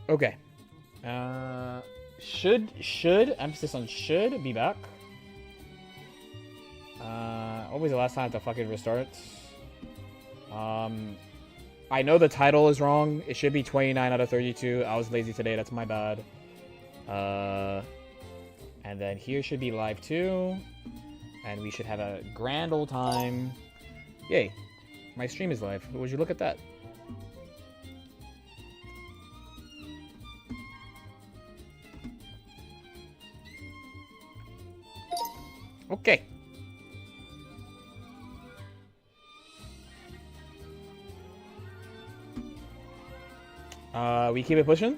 Okay. Should emphasis on should be back. What was the last time the fucking restart? I know the title is wrong. It should be 29 out of 32. I was lazy today. That's my bad. And then here should be live too. And we should have a grand old time. Yay. My stream is live. Would you look at that? Okay. We keep it pushing?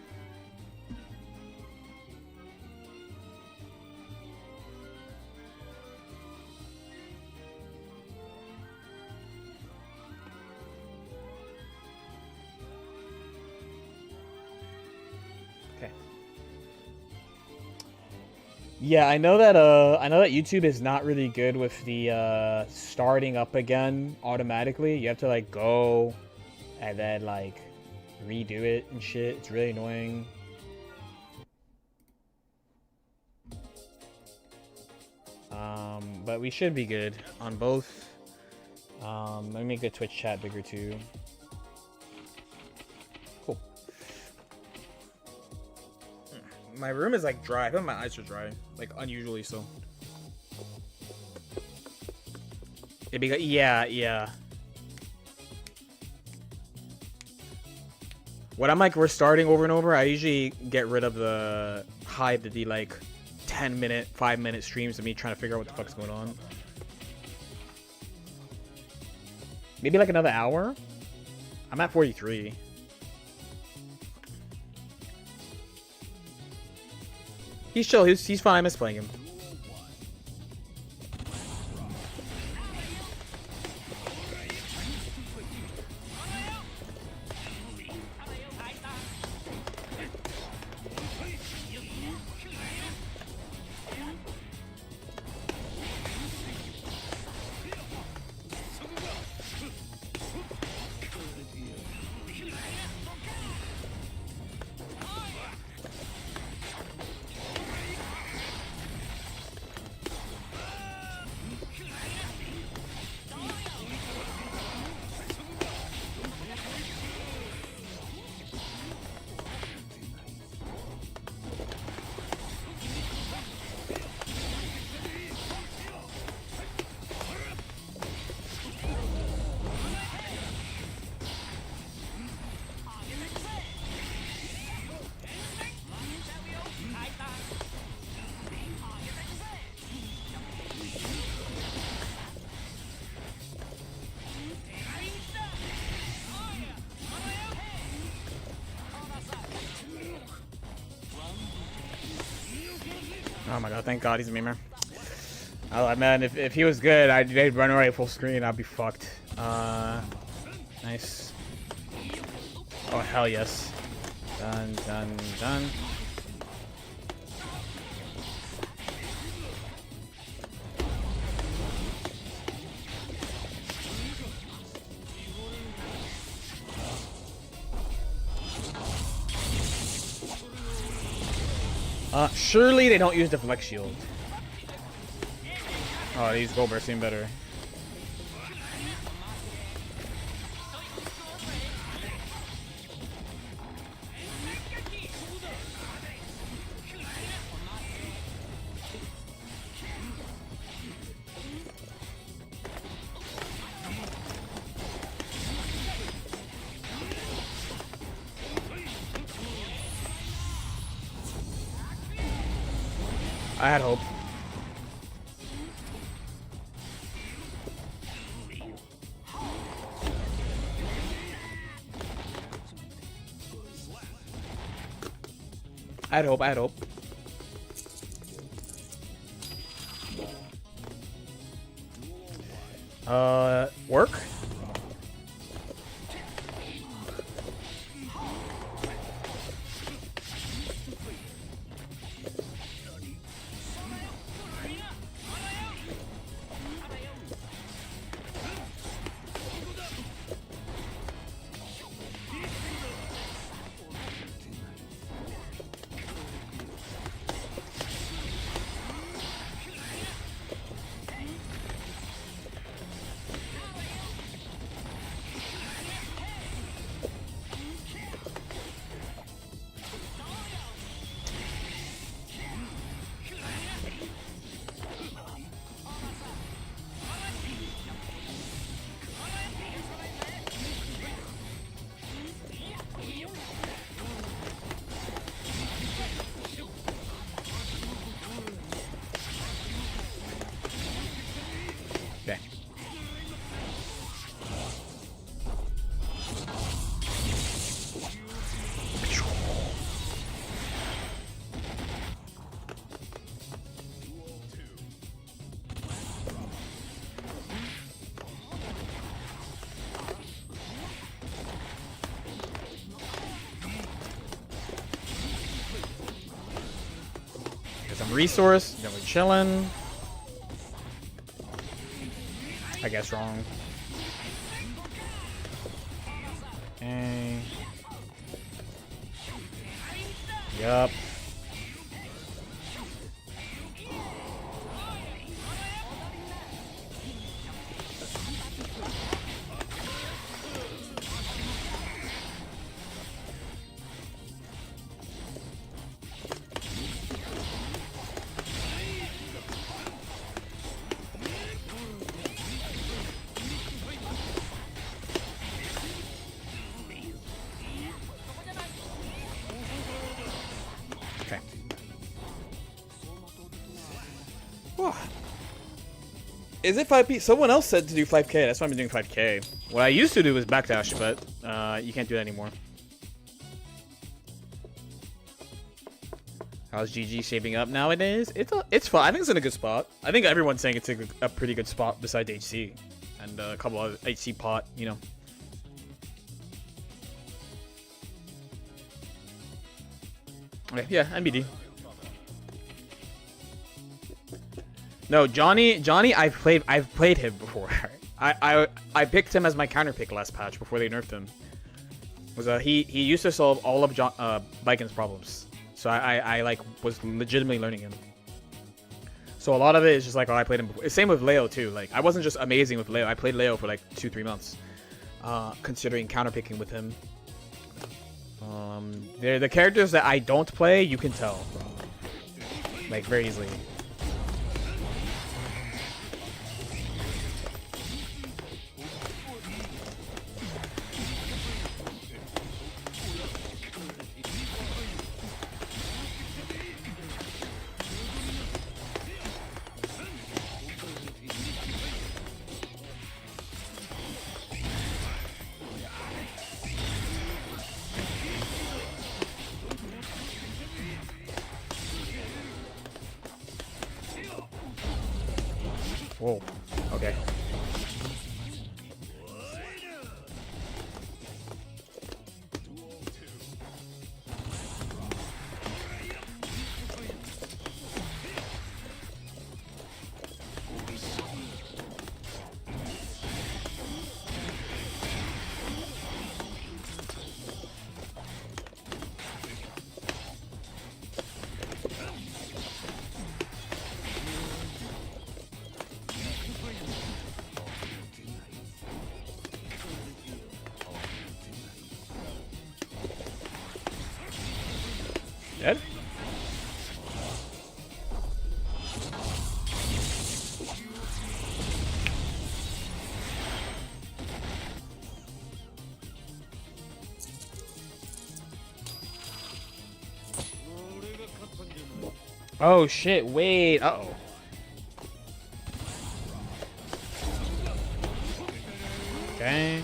Okay. Yeah, I know that YouTube is not really good with the starting up again automatically. You have to like go and then like redo it and shit. It's really annoying. But we should be good on both. Let me make the Twitch chat bigger too. Cool. My room is like dry. I feel like my eyes are dry, like unusually so. Yeah. When I'm like restarting over and over, I usually get rid of the hide the like 10-minute, 5-minute streams of me trying to figure out what the fuck's going on. Maybe like another hour? I'm at 43. He's chill, he's fine, I miss playing him. Oh my god, thank god he's a memer. Oh man, if he was good, they'd run away full screen, I'd be fucked. Nice. Oh hell yes. Done. Surely they don't use deflect shield. Oh, these gold bursts seem better. I had hope. I had hope. Work? resource. Then we're chilling. I guess wrong. Okay. Yup. Okay. Whew. Is it 5P? Someone else said to do 5K. That's why I'm doing 5K. What I used to do was backdash, but you can't do that anymore. How's GG shaping up nowadays? It's fun. I think it's in a good spot. I think everyone's saying it's a pretty good spot besides HC and a couple of HC pot, you know. Okay, yeah, NBD. No, Johnny, I've played him before. I picked him as my counter pick last patch before they nerfed him. He used to solve all of Viking's problems. So I like was legitimately learning him. So a lot of it is just like, oh, I played him before. Same with Leo too. Like I wasn't just amazing with Leo. I played Leo for like 2-3 months, considering counterpicking with him. They're the characters that I don't play. You can tell, like very easily. Whoa. Okay. Dead? Oh shit, wait, uh-oh. Okay.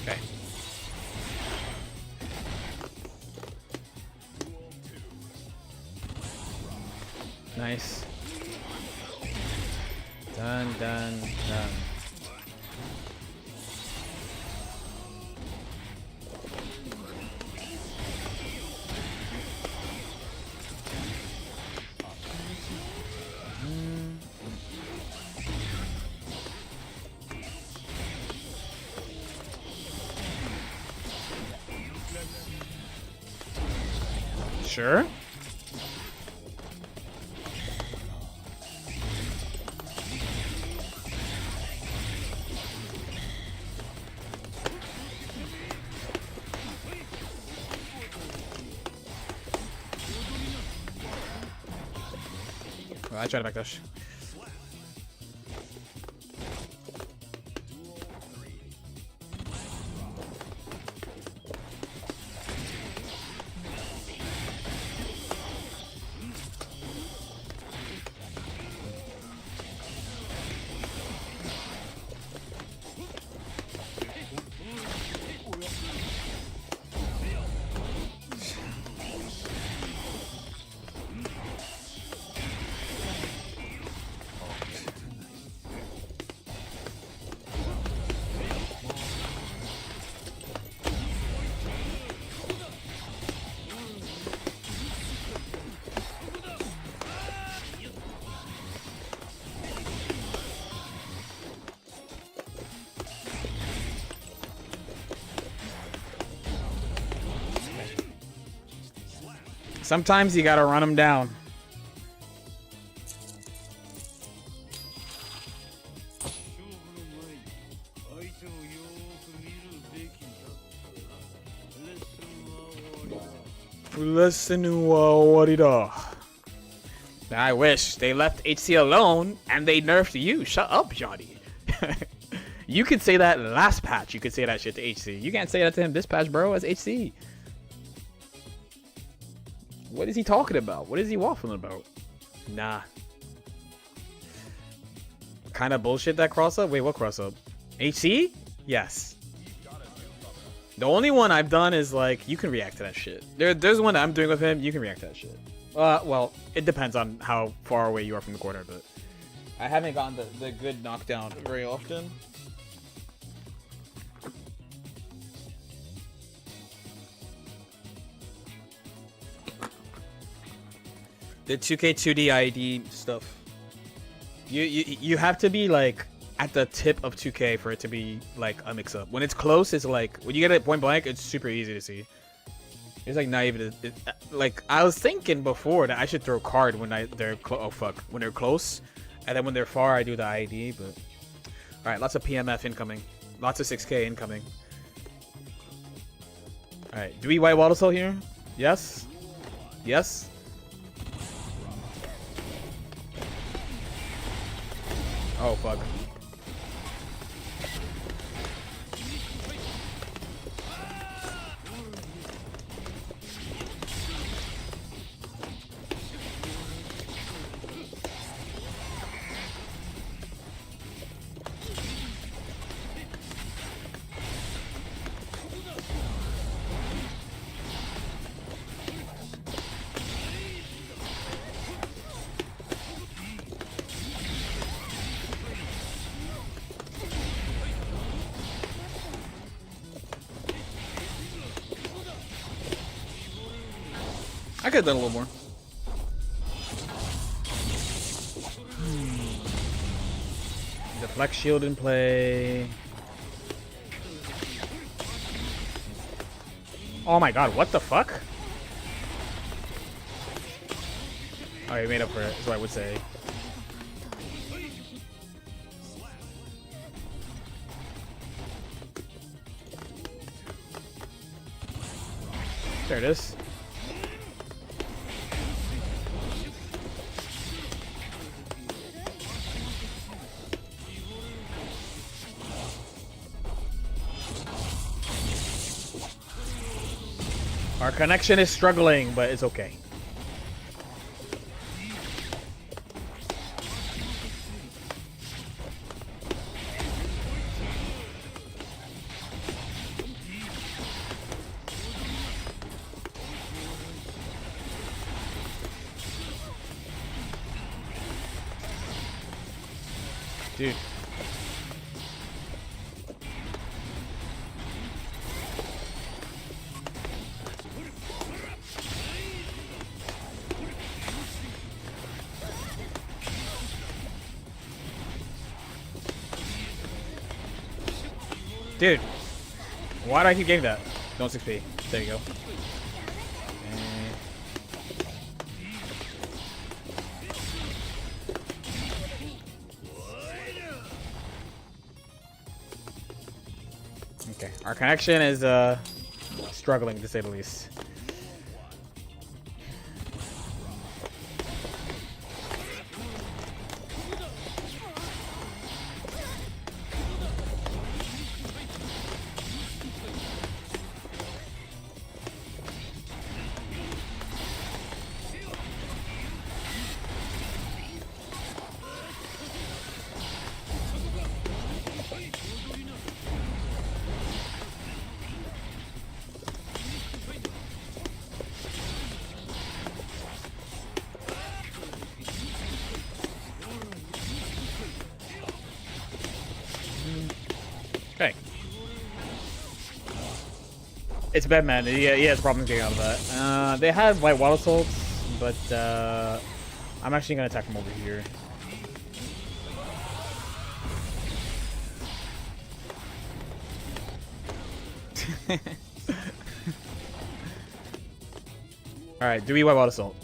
Okay. Nice. Done, done, done. Sure. Well, I tried to backdash. Sometimes you gotta run them down. Listen to what it are. I wish they left HC alone and they nerfed you. Shut up, Johnny. You could say that last patch. You could say that shit to HC. You can't say that to him this patch, bro. As HC. What is he talking about? What is he waffling about? Nah. Kind of bullshit that cross up? Wait, what cross up? HC? Yes. The only one I've done is like, you can react to that shit. There's one that I'm doing with him, you can react to that shit. Well, it depends on how far away you are from the corner, but I haven't gotten the good knockdown very often. The 2K 2D ID stuff. You have to be like at the tip of 2K for it to be like a mix up. When it's close, it's like when you get it point blank, it's super easy to see. It's like not even like I was thinking before that I should throw card when they're when they're close, and then when they're far I do the ID. But all right, lots of PMF incoming, lots of 6K incoming. All right, do we white water cell here? Yes, yes. Oh fuck. I could have done a little more. The flex shield in play. Oh my god, what the fuck? Oh, he made up for it, is what I would say. There it is. Our connection is struggling, but it's okay. Dude. Dude, why do I keep getting that? Don't 6P. There you go. Okay, our connection is struggling to say the least. Okay. It's bad, man. He has problems getting out of that. They have white water salts, but I'm actually gonna attack him over here. Alright, do we wipe out assault?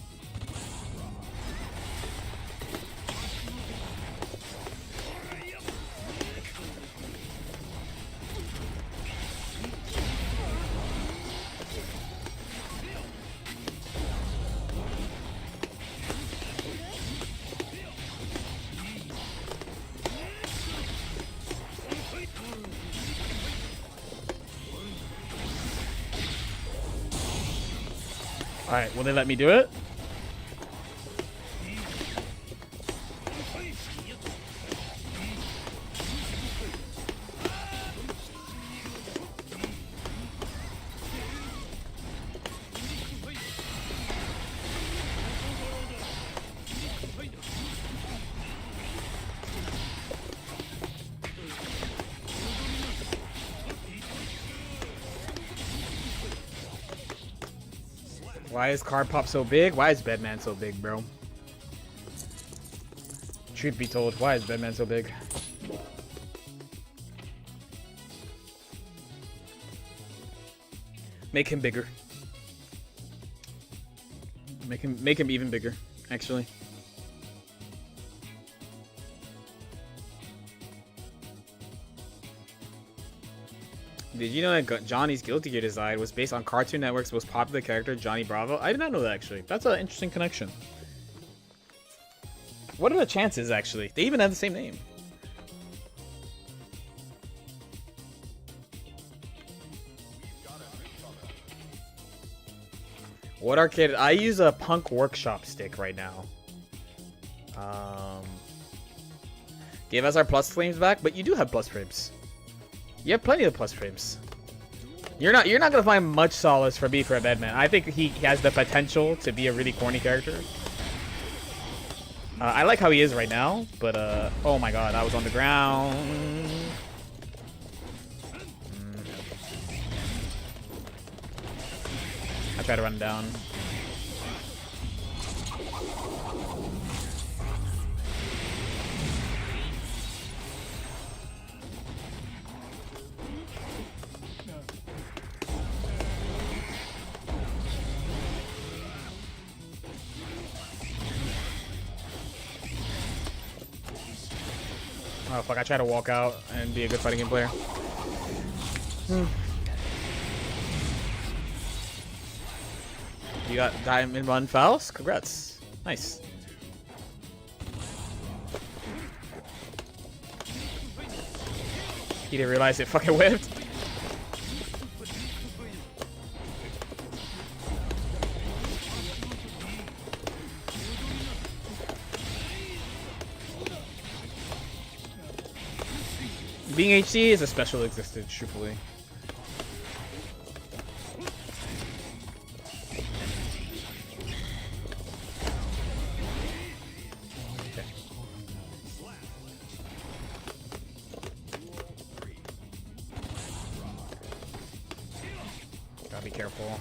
Alright, will they let me do it? Why is Card Pop so big? Why is Bedman so big, bro? Truth be told, why is Bedman so big? Make him bigger. Make him even bigger, actually. Did you know that Johnny's Guilty Gear design was based on Cartoon Network's most popular character, Johnny Bravo? I did not know that, actually. That's an interesting connection. What are the chances, actually? They even have the same name. What arcade? I use a Punk Workshop stick right now. Give us our plus frames back, but you do have plus frames. You have plenty of plus frames. You're not gonna find much solace for me for a Bedman. I think he has the potential to be a really corny character. I like how he is right now, but oh my god, I was on the ground. I tried to run him down. Oh fuck, I try to walk out and be a good fighting game player. You got Diamond Run Faust? Congrats. Nice. He didn't realize it fucking whipped. Being HD is a special existence, truthfully. Okay. Gotta be careful.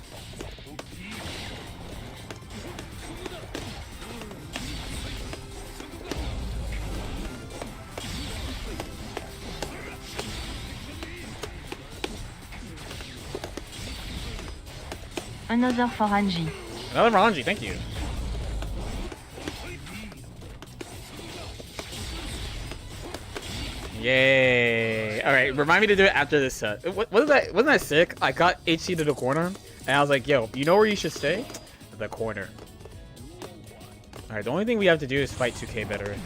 Another for Angie. Another for Angie, thank you. Yay! All right, remind me to do it after this set. Wasn't that sick? I got HC to the corner, and I was like, "Yo, you know where you should stay? The corner." All right, the only thing we have to do is fight 2K better.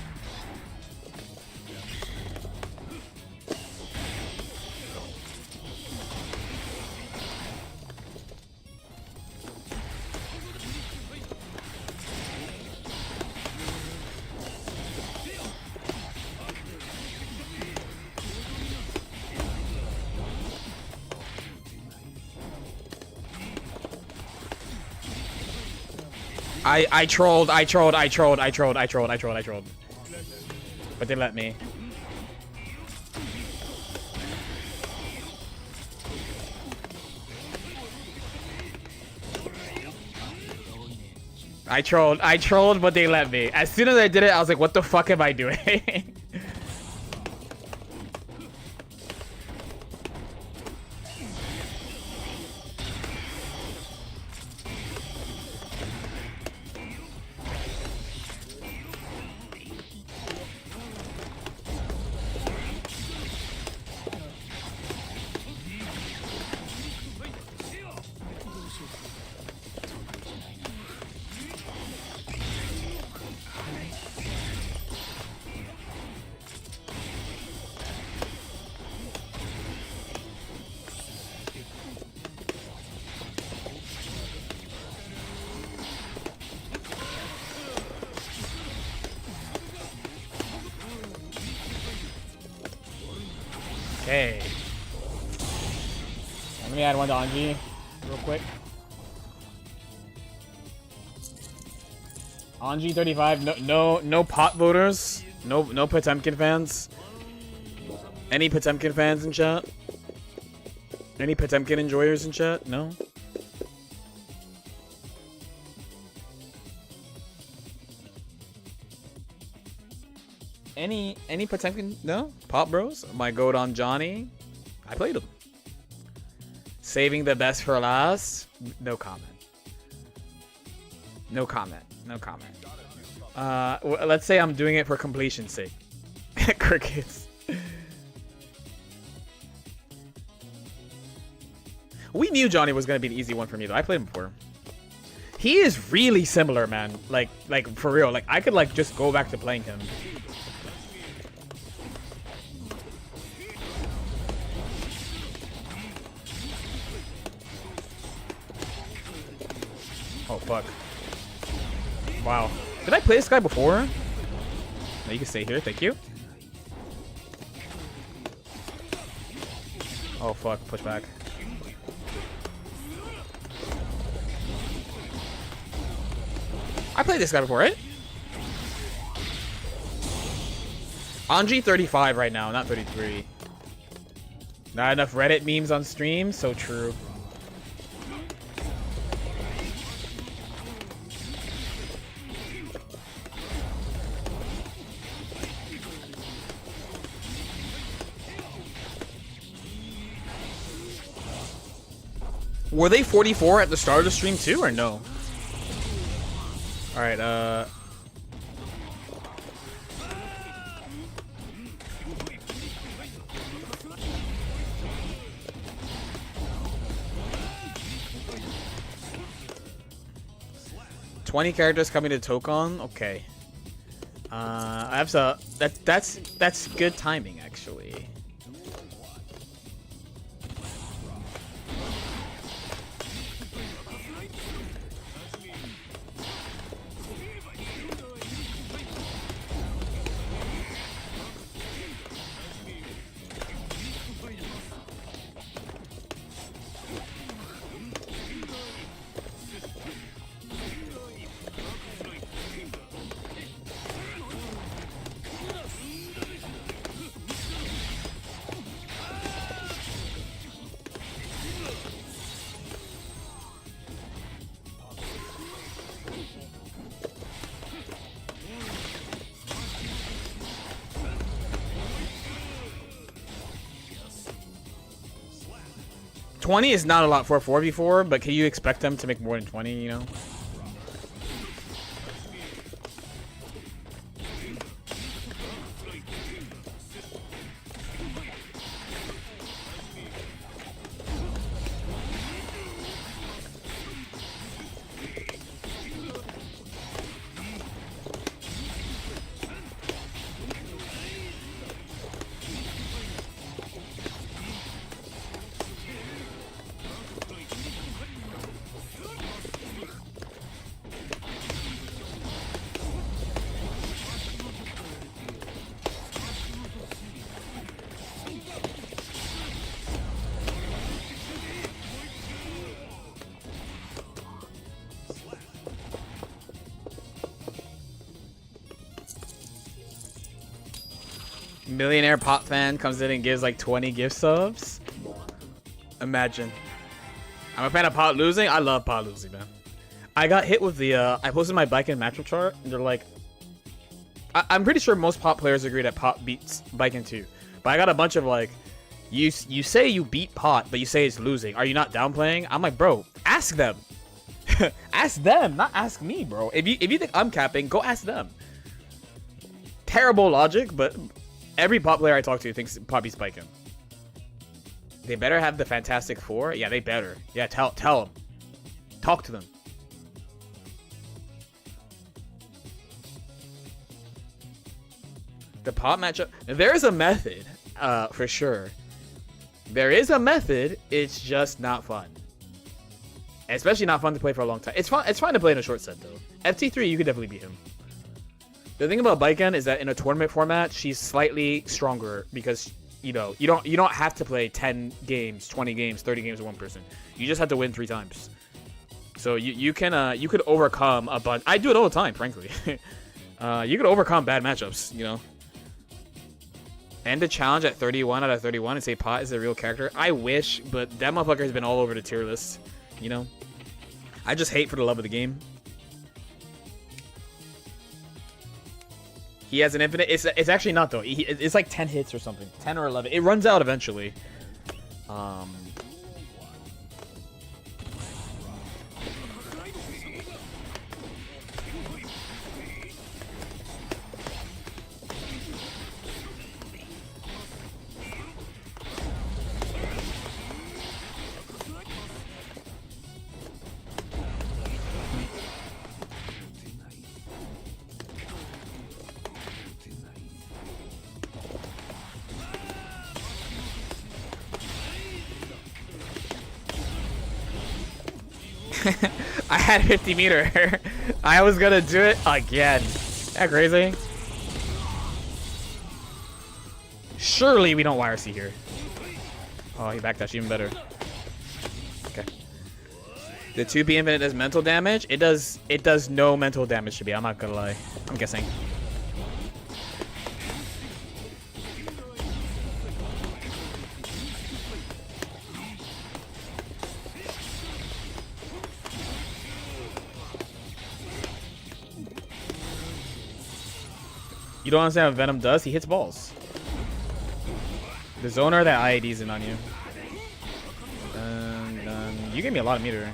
I trolled. But they let me. I trolled, but they let me. As soon as I did it, I was like, what the fuck am I doing? Okay. Let me add one to Anji real quick. Anji 35. No pot voters. No Potemkin fans. Any Potemkin fans in chat? Any Potemkin enjoyers in chat? No. Any Potemkin? No? Pop Bros? My goat on Johnny? I played him. Saving the best for last? No comment. No comment. No comment. Let's say I'm doing it for completion's sake. Crickets. We knew Johnny was gonna be an easy one for me though. I played him before. He is really similar, man. Like for real. Like I could like just go back to playing him. Oh fuck. Wow. Did I play this guy before? No, you can stay here, thank you. Oh fuck, push back. I played this guy before, right? Anji 35 right now, not 33. Not enough Reddit memes on stream, so true. Were they 44 at the start of the stream too, or no? Alright, 20 characters coming to Tokon? Okay. I have to that's good timing actually. $20 is not a lot for a 4v4, but can you expect them to make more than 20, you know? Millionaire pop fan comes in and gives like 20 gift subs. Imagine. I'm a fan of pot losing. I love pot losing, man. I got hit with the I posted my bike and matchup chart and they're like, I'm pretty sure most pot players agree that pot beats Baiken too. But I got a bunch of like, you say you beat pot, but you say it's losing. Are you not downplaying? I'm like, bro, ask them. Ask them, not ask me, bro. If you think I'm capping, go ask them. Terrible logic, but every pot player I talk to thinks pot beats Baiken. They better have the Fantastic Four. Yeah, they better. Yeah, tell them. Talk to them. The pot matchup. There is a method, for sure. There is a method. It's just not fun. Especially not fun to play for a long time. It's fun. It's fine to play in a short set though. FT3, you could definitely beat him. The thing about Baiken is that in a tournament format, she's slightly stronger because you know, you don't have to play 10 games, 20 games, 30 games with one person. You just have to win 3 times. So you could overcome a bunch. I do it all the time, frankly. You could overcome bad matchups, you know. End the challenge at 31 out of 31 and say Pot is a real character. I wish, but that motherfucker has been all over the tier list, you know. I just hate for the love of the game. He has an infinite. It's actually not though. It's like 10 hits or something, 10 or 11. It runs out eventually. I had 50 meter. I was gonna do it again. Is that crazy? Surely we don't YRC here. Oh, he backdashed even better. Okay. The 2B infinite does mental damage. It does no mental damage to me. I'm not gonna lie. I'm guessing. You don't understand what Venom does? He hits balls. The zoner that IAD's in on you. You gave me a lot of meter.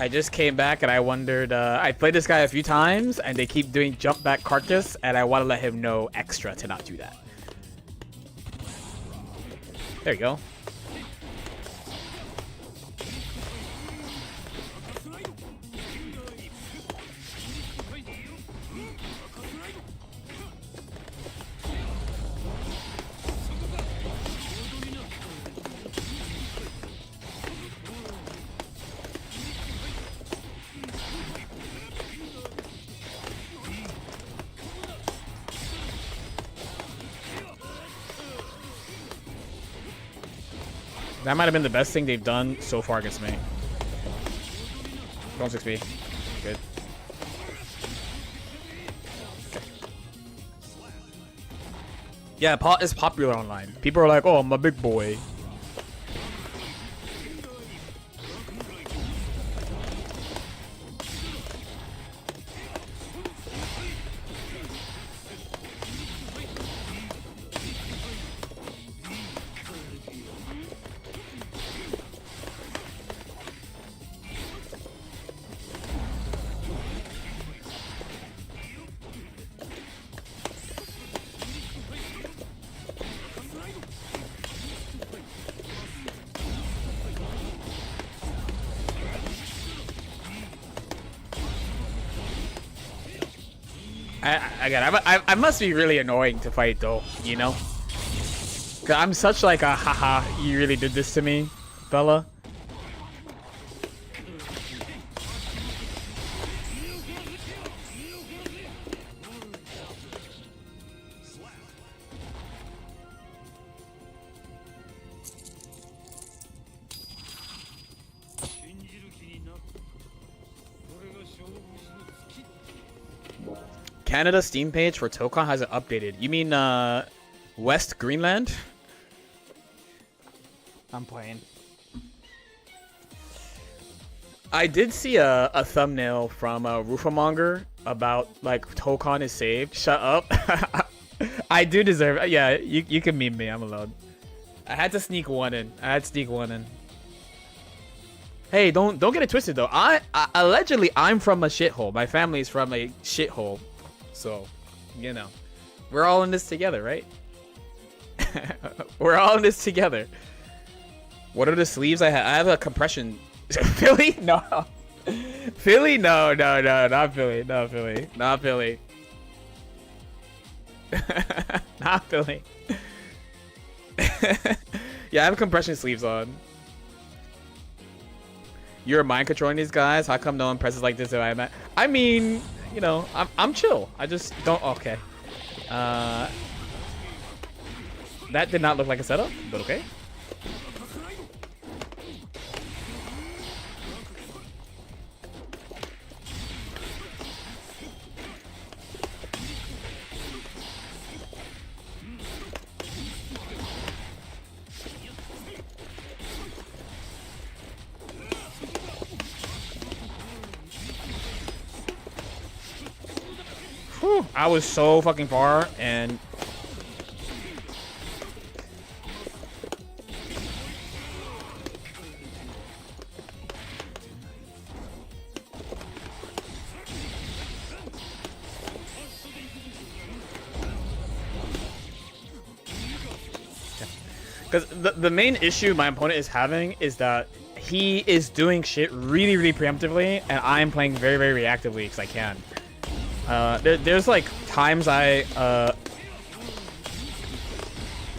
I just came back and I wondered, I played this guy a few times and they keep doing jump back carcass and I want to let him know extra to not do that. There you go. That might have been the best thing they've done so far against me. Going 6B. Good. Okay. Yeah, Pot is popular online. People are like, oh, I'm a big boy. I must be really annoying to fight though, you know? Cause I'm such like a haha, you really did this to me, fella. Canada Steam page for Tokon hasn't updated. You mean West Greenland? I'm playing. I did see a thumbnail from Roofamonger about like Tokon is saved. Shut up. I do deserve it. Yeah, you can meme me. I'm alone. I had to sneak one in. Hey, don't get it twisted though. I allegedly I'm from a shithole. My family's from a shithole. So, you know, we're all in this together, right? We're all in this together. What are the sleeves I have? I have a compression. Philly? No. Philly? No, not Philly. Not Philly. Not Billy. Yeah, I have compression sleeves on. You're mind controlling these guys? How come no one presses like this? I mean, you know, I'm chill. I just don't. Okay. That did not look like a setup, but okay. Whew, I was so fucking far, and because the main issue my opponent is having is that he is doing shit really, really preemptively, and I'm playing very, very reactively because I can. There's like times I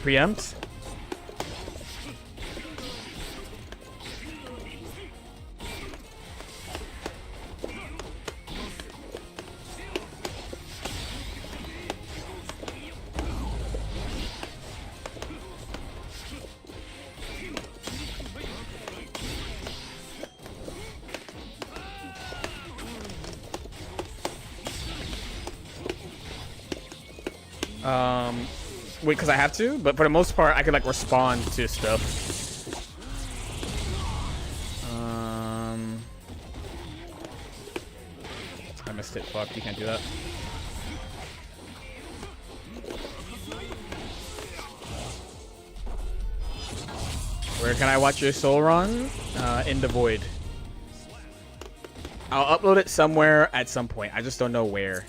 preempt. Wait, because I have to, but for the most part, I could like respond to stuff. I missed it. Fuck, you can't do that. Where can I watch your soul run? In the void. I'll upload it somewhere at some point. I just don't know where.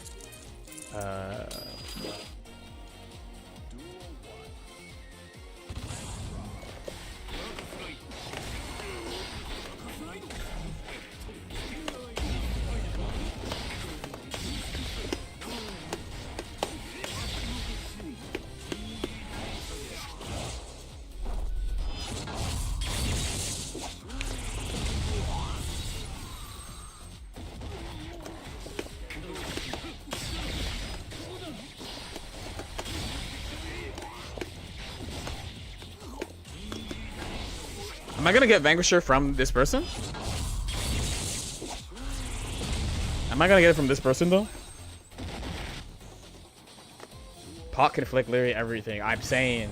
Am I gonna get Vanquisher from this person? Am I gonna get it from this person though? Pot can flick literally everything. I'm saying.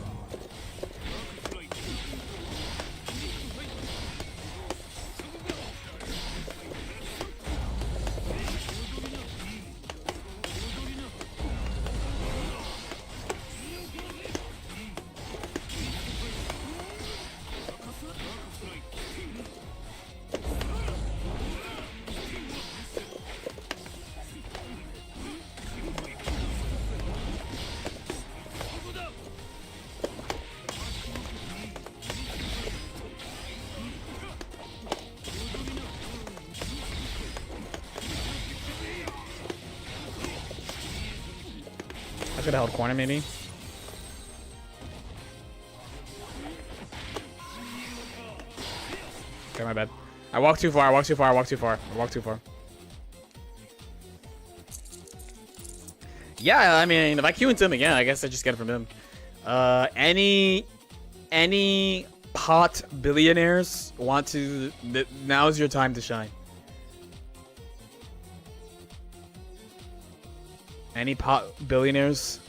I could have held corner maybe. Okay, my bad. I walked too far, I walked too far, I walked too far, I walked too far. Yeah, I mean, if I queue into him again, I guess I just get it from him. Any pot billionaires want to... Now's your time to shine. Any pot billionaires?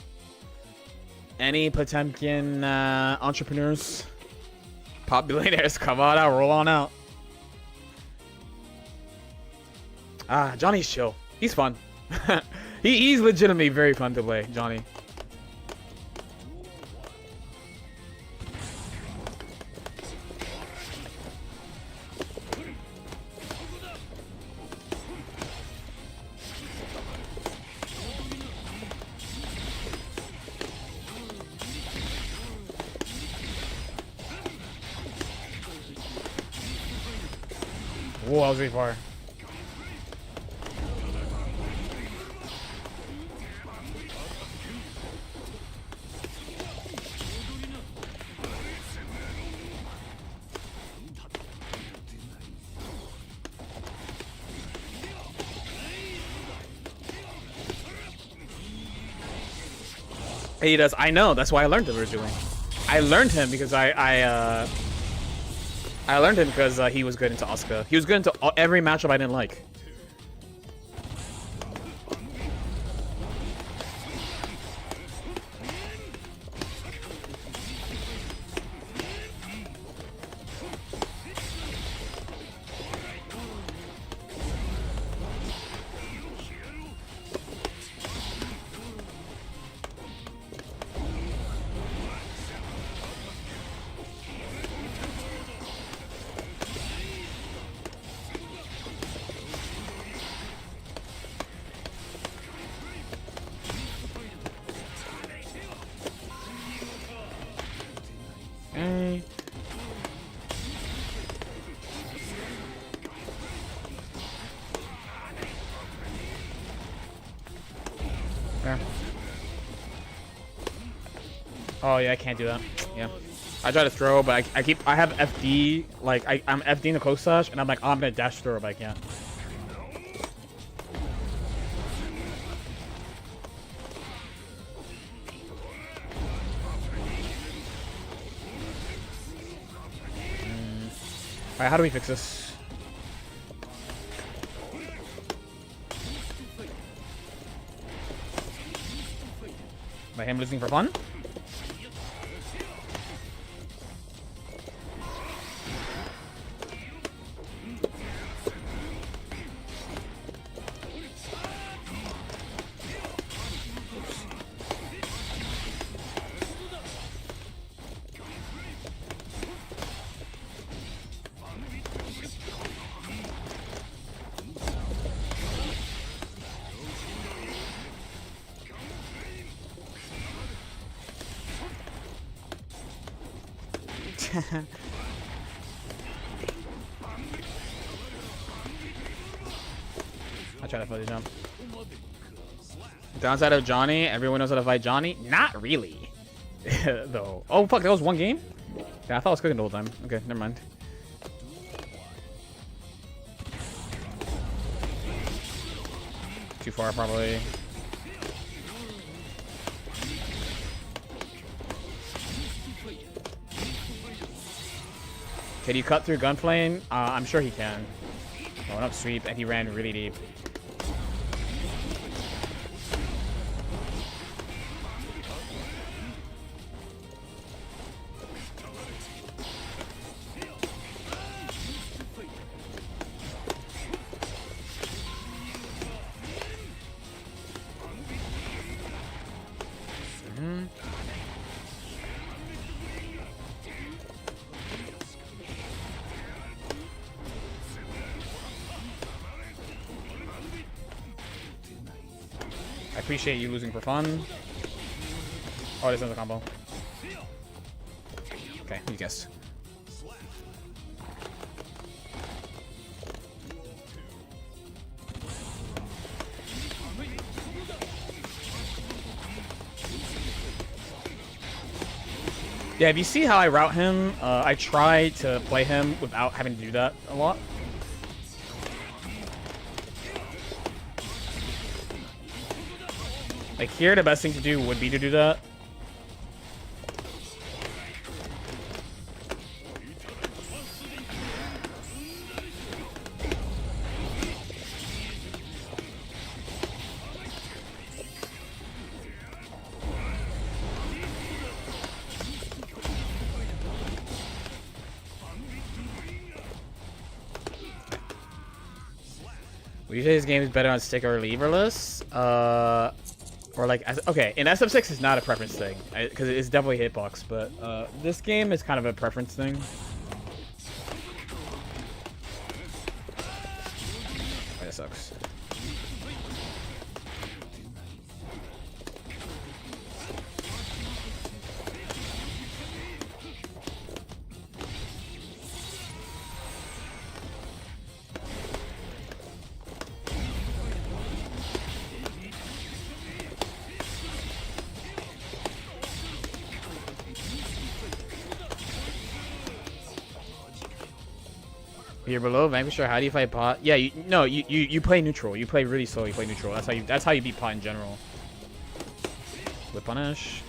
Any Potemkin entrepreneurs? Pot billionaires, come on out, roll on out. Ah, Johnny's chill. He's fun. He's legitimately very fun to play, Johnny. Whoa, I was really far. He does. I know. That's why I learned him originally. I learned him because I learned him because he was good into Asuka. He was good into every matchup I didn't like. Oh yeah, I can't do that. Yeah, I try to throw, but I have FD, like I'm FD in the close slash, and I'm like, oh, I'm gonna dash throw, but I can't. Alright, how do we fix this? By him losing for fun? I try to fight the jump. Downside of Johnny, everyone knows how to fight Johnny? Not really. Though. Oh fuck, that was one game? Yeah, I thought I was cooking the whole time. Okay, never mind. Too far probably. Can you cut through Gunflame? I'm sure he can. Going up sweep, and he ran really deep. I appreciate you losing for fun. Oh, this is a combo. Okay, you guessed. Yeah, if you see how I route him, I try to play him without having to do that a lot. Like here, the best thing to do would be to do that. Usually this game is better on stick or leverless. Or like, okay, in SF6 it's not a preference thing, because it's definitely hitbox, but this game is kind of a preference thing. Oh, that sucks. You're below Vanquisher. How do you fight pot? Yeah, you play neutral. You play really slow. You play neutral. That's how you beat pot in general. With punish.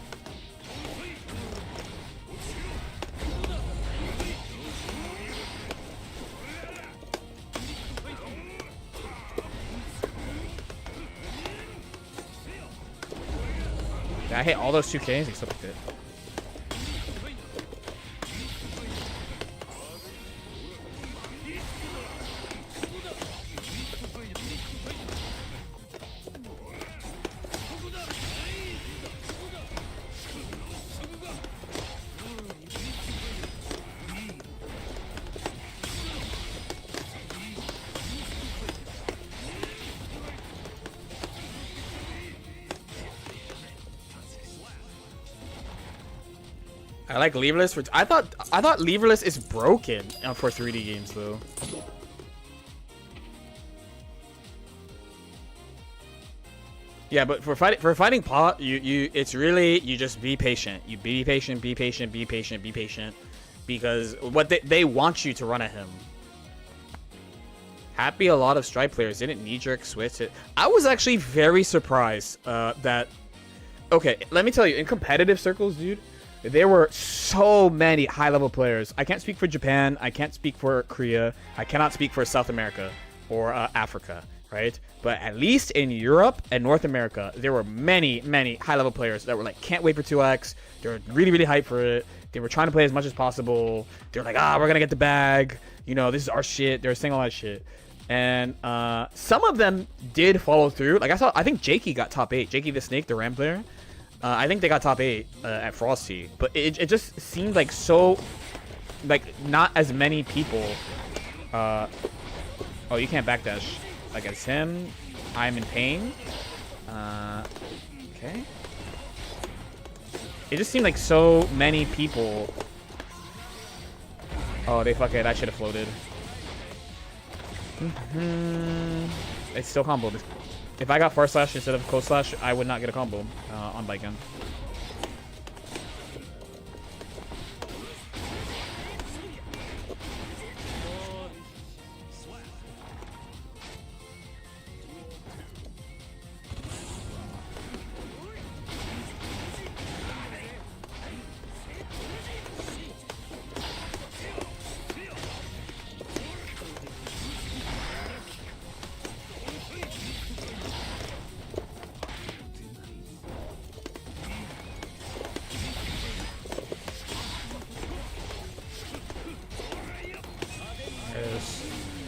I hit all those 2Ks, he still picked it. I like leverless for. I thought leverless is broken for 3D games though. Yeah, but for fighting Paw, it's really you just be patient. You be patient, be patient, be patient, be patient, because what they want you to run at him. Happy a lot of Stripe players didn't knee-jerk switch it. I was actually very surprised that. Okay, let me tell you, in competitive circles, dude. There were so many high-level players. I can't speak for Japan. I can't speak for Korea. I cannot speak for South America or Africa, right? But at least in Europe and North America, there were many, many high-level players that were like, can't wait for 2X. They were really, really hyped for it. They were trying to play as much as possible. They were like, we're going to get the bag. You know, this is our shit. They were saying all that shit. And some of them did follow through. Like, I think Jakey got top 8. Jakey the Snake, the Ram player. I think they got top 8 at Frosty, but it just seemed like like not as many people. Oh, you can't backdash against him. I'm in pain. Okay. It just seemed like so many people. Oh, they fuck it. I should have floated. It's still comboed. If I got forward slash instead of close slash, I would not get a combo on Baiken.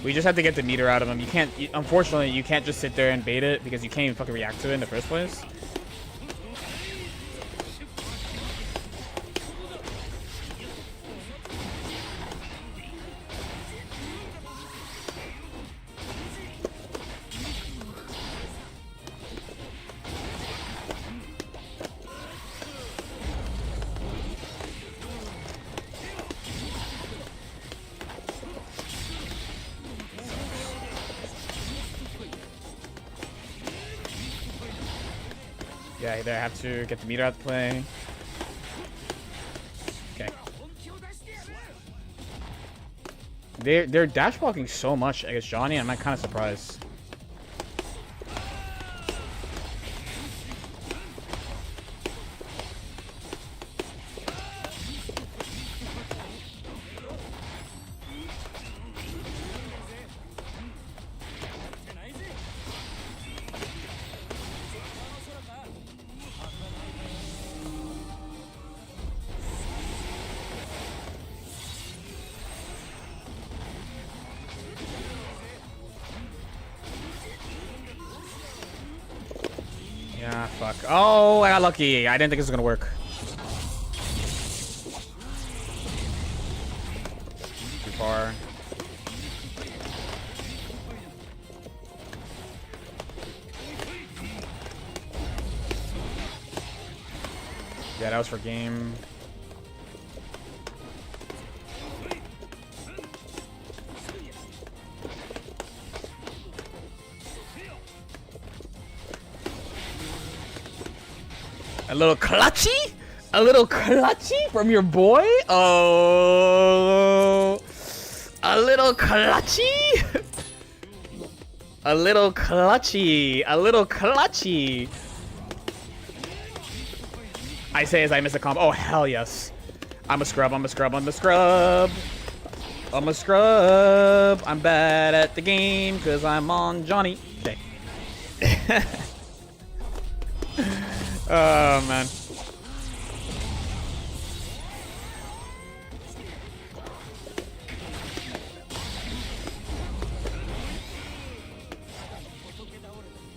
We just have to get the meter out of him. You can't, unfortunately, you can't just sit there and bait it because you can't even fucking react to it in the first place. Yeah, either I have to get the meter out to play. Okay. They're dash blocking so much against Johnny. I'm kind of surprised. Yeah, fuck. Oh, I got lucky. I didn't think this was gonna work. Too far. Yeah, that was for game. A little clutchy? A little clutchy from your boy? Oh. A little clutchy? A little clutchy. A little clutchy. I say as I miss a combo. Oh, hell yes. I'm a scrub. I'm a scrub. I'm a scrub. I'm a scrub. I'm bad at the game because I'm on Johnny. Oh, man.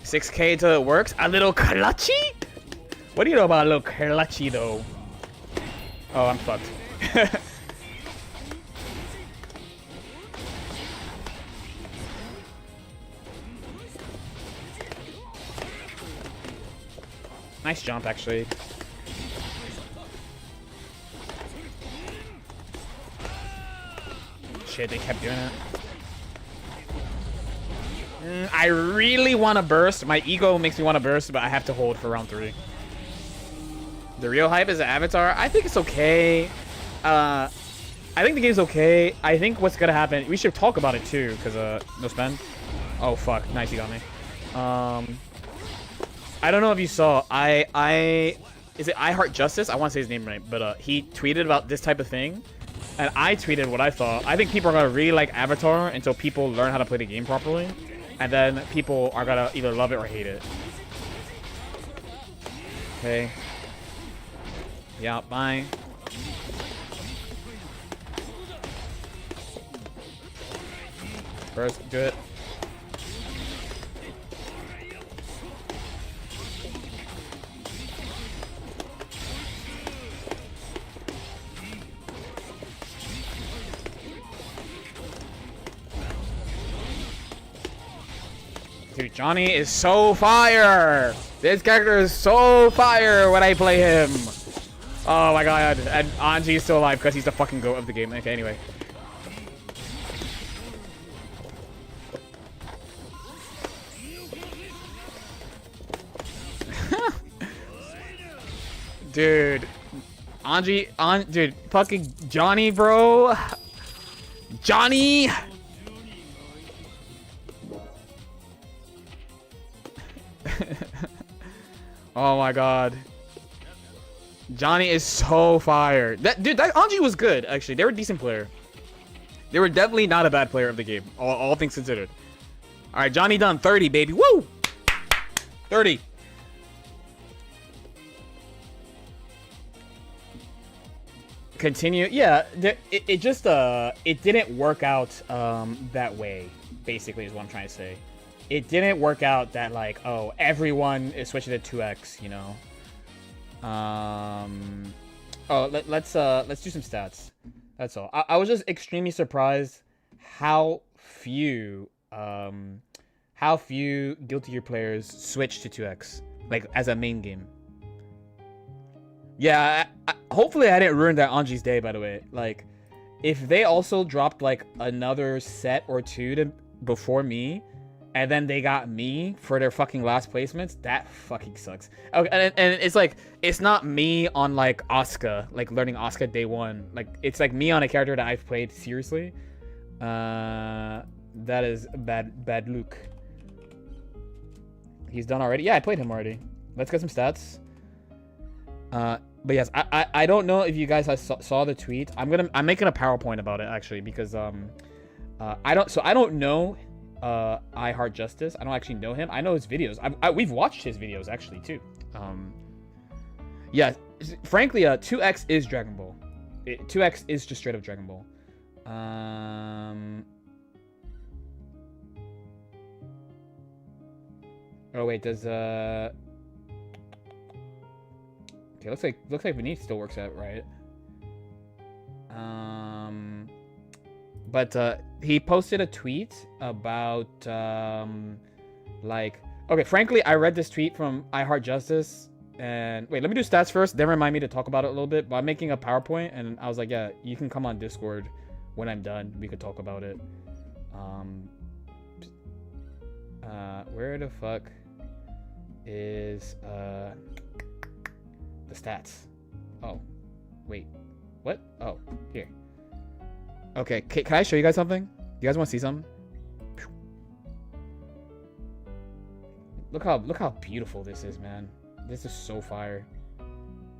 $6K till it works? A little clutchy? What do you know about a little clutchy, though? Oh, I'm fucked. Nice jump, actually. Shit, they kept doing it. I really want to burst. My ego makes me want to burst, but I have to hold for round 3. The real hype is the Avatar. I think it's okay. I think the game's okay. I think what's gonna happen... We should talk about it, too, because, no spend. Oh, fuck. Nice, you got me. I don't know if you saw. Is it I Heart Justice? I want to say his name right, but he tweeted about this type of thing, and I tweeted what I thought. I think people are gonna really like Avatar until people learn how to play the game properly, and then people are gonna either love it or hate it. Okay. Yeah. Bye. First, do it. Dude, Johnny is so fire! This character is so fire when I play him! Oh my god, and Anji is still alive because he's the fucking GOAT of the game. Okay, anyway. Dude. Dude, fucking Johnny, bro! Johnny! Oh my god. Johnny is so fire. That Anji was good, actually. They were a decent player. They were definitely not a bad player of the game, all things considered. Alright, Johnny done 30, baby. Woo! 30. Continue. Yeah, it just it didn't work out that way, basically, is what I'm trying to say. It didn't work out that, like, oh, everyone is switching to 2x, you know. Oh, let's do some stats. That's all. I was just extremely surprised how few Guilty Gear players switch to 2x, like, as a main game. Yeah, hopefully I didn't ruin that Anji's day, by the way. Like, if they also dropped, like, another set or two before me, and then they got me for their fucking last placements, that fucking sucks. Okay, and it's like, it's not me on, like, Asuka, like, learning Asuka day 1. Like, it's like me on a character that I've played seriously. That is bad Luke. He's done already? Yeah, I played him already. Let's get some stats. But yes, I don't know if you guys saw the tweet. I'm making a PowerPoint about it, actually, because I don't know I Heart Justice. I don't actually know him. I know his videos. We've watched his videos, actually, too. Yeah, frankly, 2x is Dragon Ball. 2x is just straight up Dragon Ball. Oh wait, does okay, looks like Beneath still works out, right? But he posted a tweet about like, okay, frankly, I read this tweet from I Heart Justice, and wait, let me do stats first, then remind me to talk about it a little bit. But I'm making a PowerPoint, and I was like, yeah, you can come on Discord when I'm done. We could talk about it. Where the fuck is the stats? Oh, wait, what? Oh, here. Okay, can I show you guys something? You guys want to see something? Look how beautiful this is, man. This is so fire.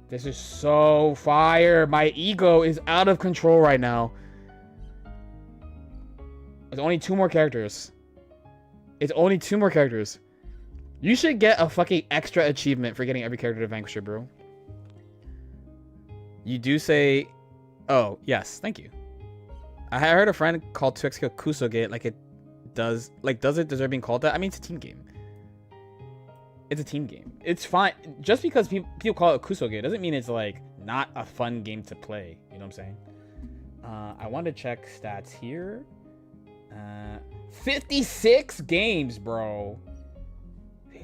This is so fire. My ego is out of control right now. There's only 2 more characters. It's only 2 more characters. You should get a fucking extra achievement for getting every character to Vanquisher, bro. You do say... Oh, yes. Thank you. I heard a friend called 2x Kusogate like it does... Like, does it deserve being called that? I mean, it's a team game. It's a team game. It's fine. Just because people call it Kusogate doesn't mean it's, like, not a fun game to play. You know what I'm saying? I want to check stats here. 56 games, bro.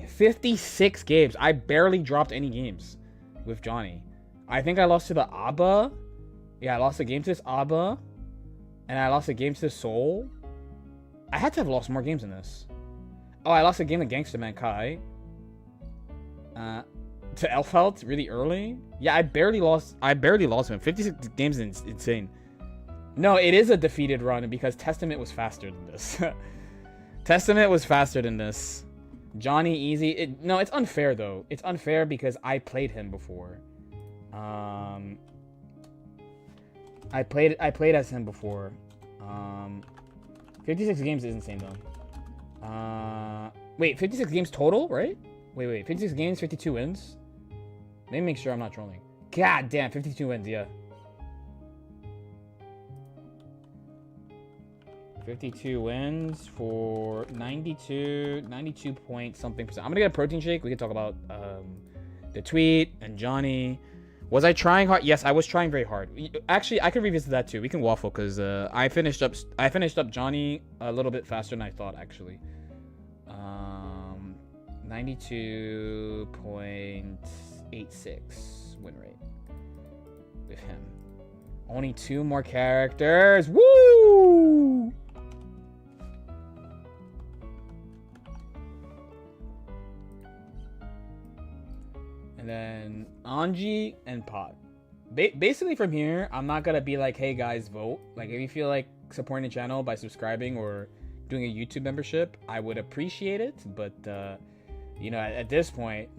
56 games. I barely dropped any games with Johnny. I think I lost to the Abba. Yeah, I lost a game to this Abba. And I lost a game to Soul. I had to have lost more games than this. Oh, I lost a game to Gangster Man Kai. To Elfhelt really early. Yeah, I barely lost him. 56 games is insane. No, it is a defeated run because Testament was faster than this. Testament was faster than this. Johnny easy. No, it's unfair though. It's unfair because I played him before. I played as him before. 56 games is insane though. Wait, 56 games total, right? Wait. 56 games, 52 wins. Let me make sure I'm not trolling. God damn, 52 wins, yeah. 52 wins for 92 point something percent. I'm gonna get a protein shake. We can talk about the tweet and Johnny. Was I trying hard? Yes, I was trying very hard. Actually, I can revisit that too. We can waffle because I finished up Johnny a little bit faster than I thought actually. 92.86 win rate with him. Only 2 more characters. Woo! And then Anji and Pot. Basically from here, I'm not gonna be like, hey guys, vote. Like if you feel like supporting the channel by subscribing or doing a YouTube membership, I would appreciate it. But you know, at this point,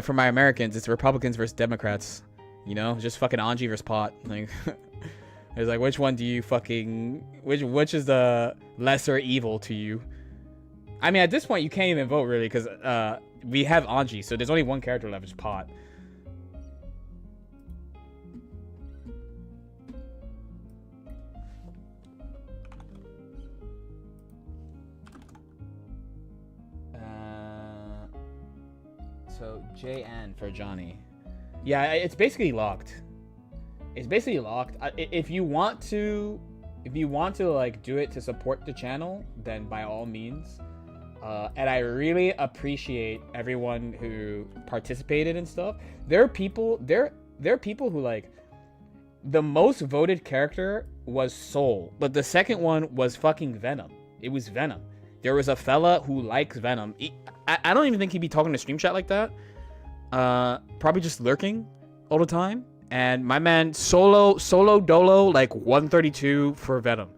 for my Americans, it's Republicans versus Democrats. You know, just fucking Anji versus Pot. Like, it's like, which one do you fucking... Which is the lesser evil to you? I mean, at this point, you can't even vote, really, because we have Anji, so there's only one character left, which is Pot. So, JN for Johnny. Yeah, it's basically locked. It's basically locked. If you want to like do it to support the channel, then by all means. And I really appreciate everyone who participated and stuff. There are people who like the most voted character was Soul, but the second one was fucking Venom. It was Venom. There was a fella who likes Venom. I don't even think he'd be talking to stream chat like that. Probably just lurking all the time. And my man solo dolo like 132 for Venom,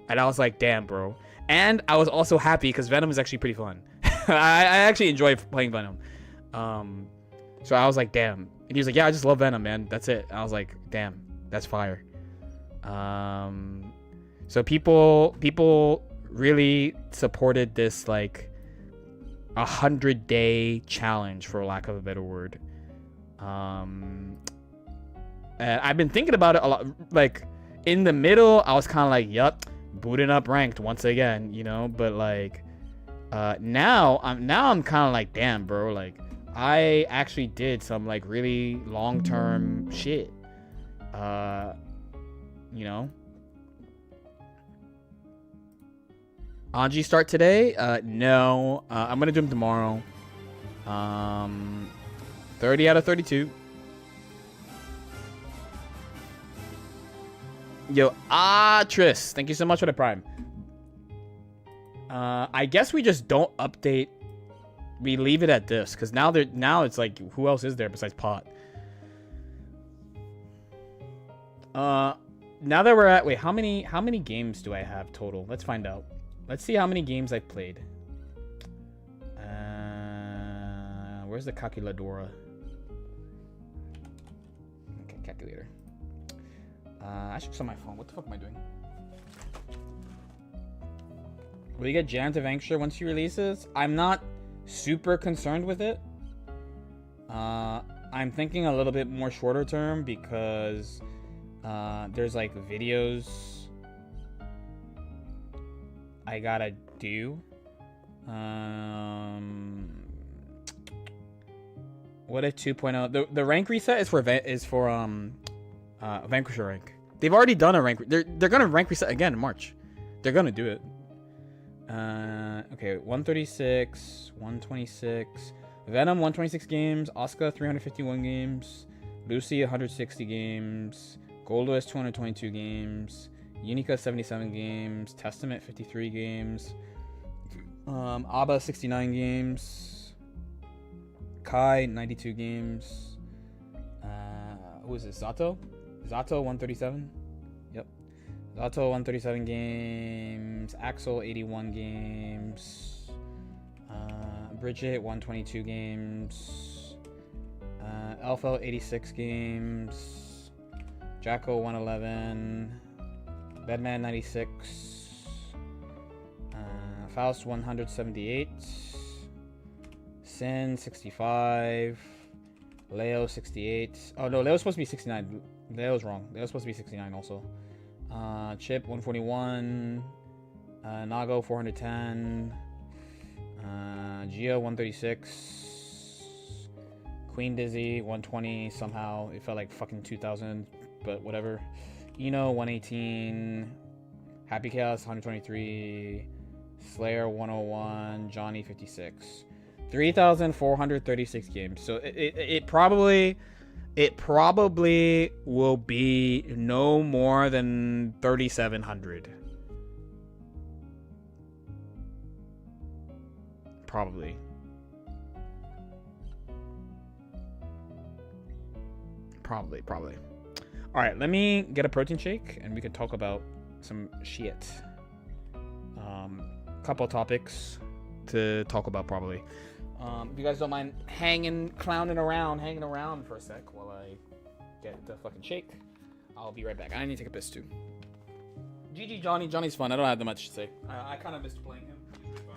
and I was like, damn, bro. And I was also happy because Venom is actually pretty fun. I actually enjoy playing Venom. So I was like, damn. And he was like, yeah, I just love Venom, man. That's it. And I was like, damn, that's fire. So people really supported this like 100-day challenge, for lack of a better word. And I've been thinking about it a lot. Like in the middle, I was kind of like, yup, booting up ranked once again, you know. But like now I'm kind of like, damn, bro, like I actually did some like really long-term shit. You know. Anji start today? No. I'm gonna do him tomorrow. 30 out of 32. Yo, Tris, thank you so much for the Prime. I guess we just don't update. We leave it at this because now it's like, who else is there besides Pot? Now that we're at, wait, how many games do I have total? Let's find out. Let's see how many games I've played. Where's the calculadora? Okay, calculator. I should just on my phone. What the fuck am I doing? We get jammed to Vanquisher once he releases. I'm not super concerned with it. I'm thinking a little bit more shorter term because there's like videos I gotta do. What if 2.0? The rank reset is for Vanquisher rank. They've already done a rank. They're gonna rank reset again in March. They're gonna do it. Okay, 136, 126. Venom 126 games. Asuka 351 games. Lucy 160 games. Goldust 222 games. Unica 77 games. Testament 53 games. Abba 69 games. Kai 92 games. Who is this? Zato? Zato 137. Yep. Zato 137 games. Axel 81 games. Bridget 122 games. Elfo 86 games. Jacko 111. Bedman 96. Faust 178. Sin 65. Leo 68. Oh no, Leo's supposed to be 69. Leo's wrong. Leo's supposed to be 69 also. Chip 141. Nago 410. Gio 136. Queen Dizzy 120 somehow. It felt like fucking 2000, but whatever. Eno 118. Happy Chaos 123. Slayer 101. Johnny 56. 3,436 games. So it probably will be no more than 3,700. Probably. All right, let me get a protein shake and we can talk about some shit. Couple topics to talk about probably. If you guys don't mind hanging around for a sec while I get the fucking shake, I'll be right back. I need to take a piss too. GG Johnny. Johnny's fun. I don't have that much to say. I kind of missed playing him. He was fun.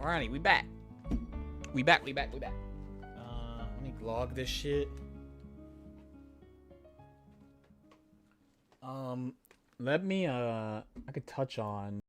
Alrighty, we back. We back. Let me log this shit. Let me, I could touch on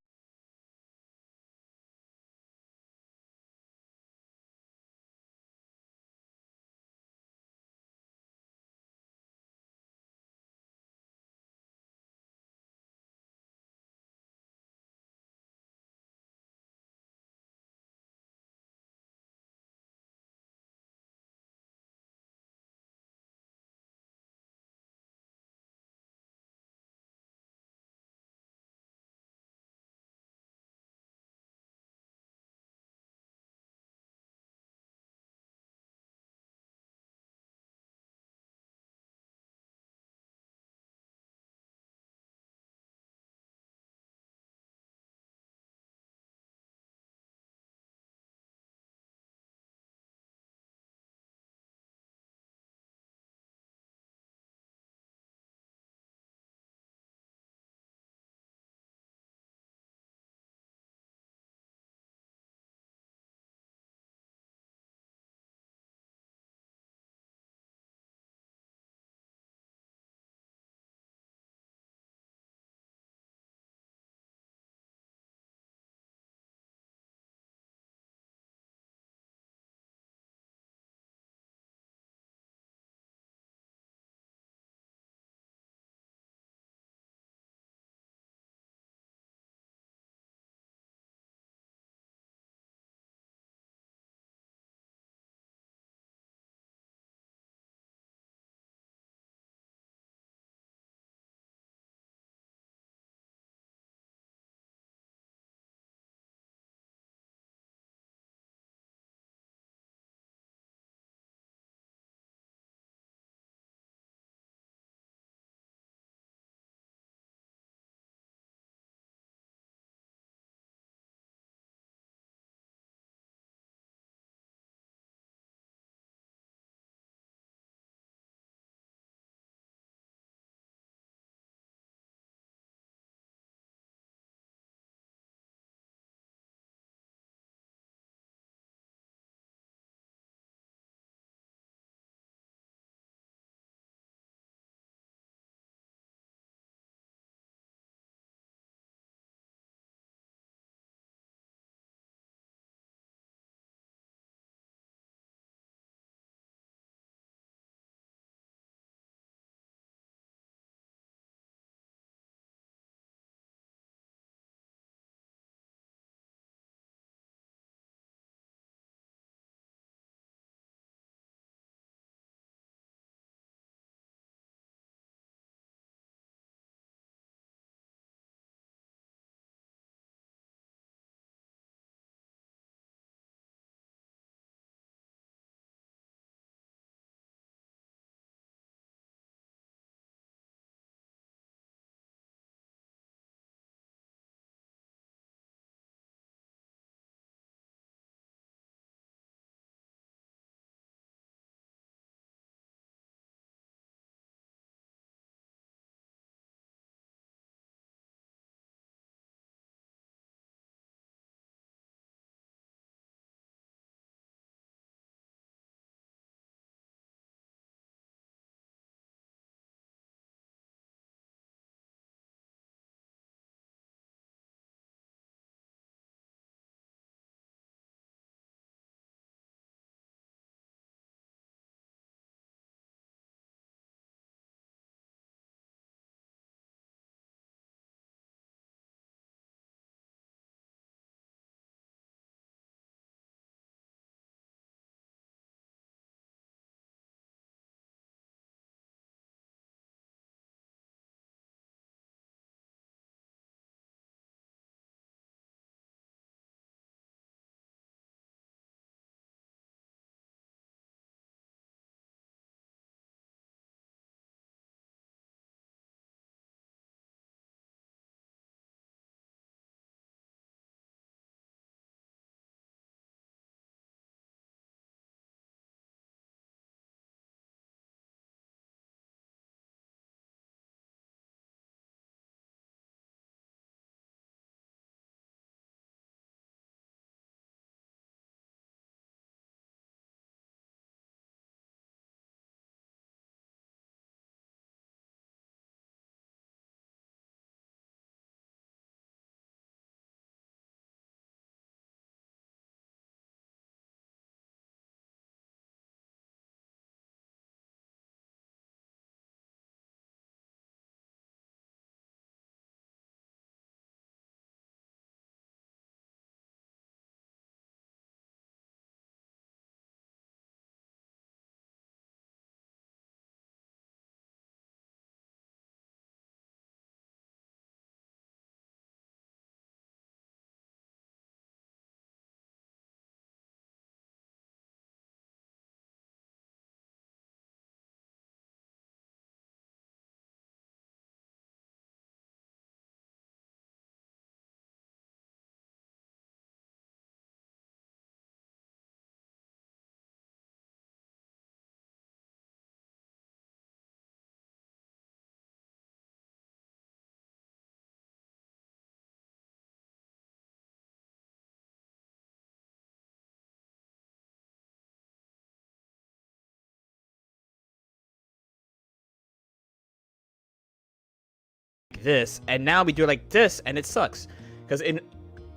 like this, and now we do it like this, and it sucks. Because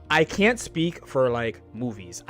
I can't speak for like movies.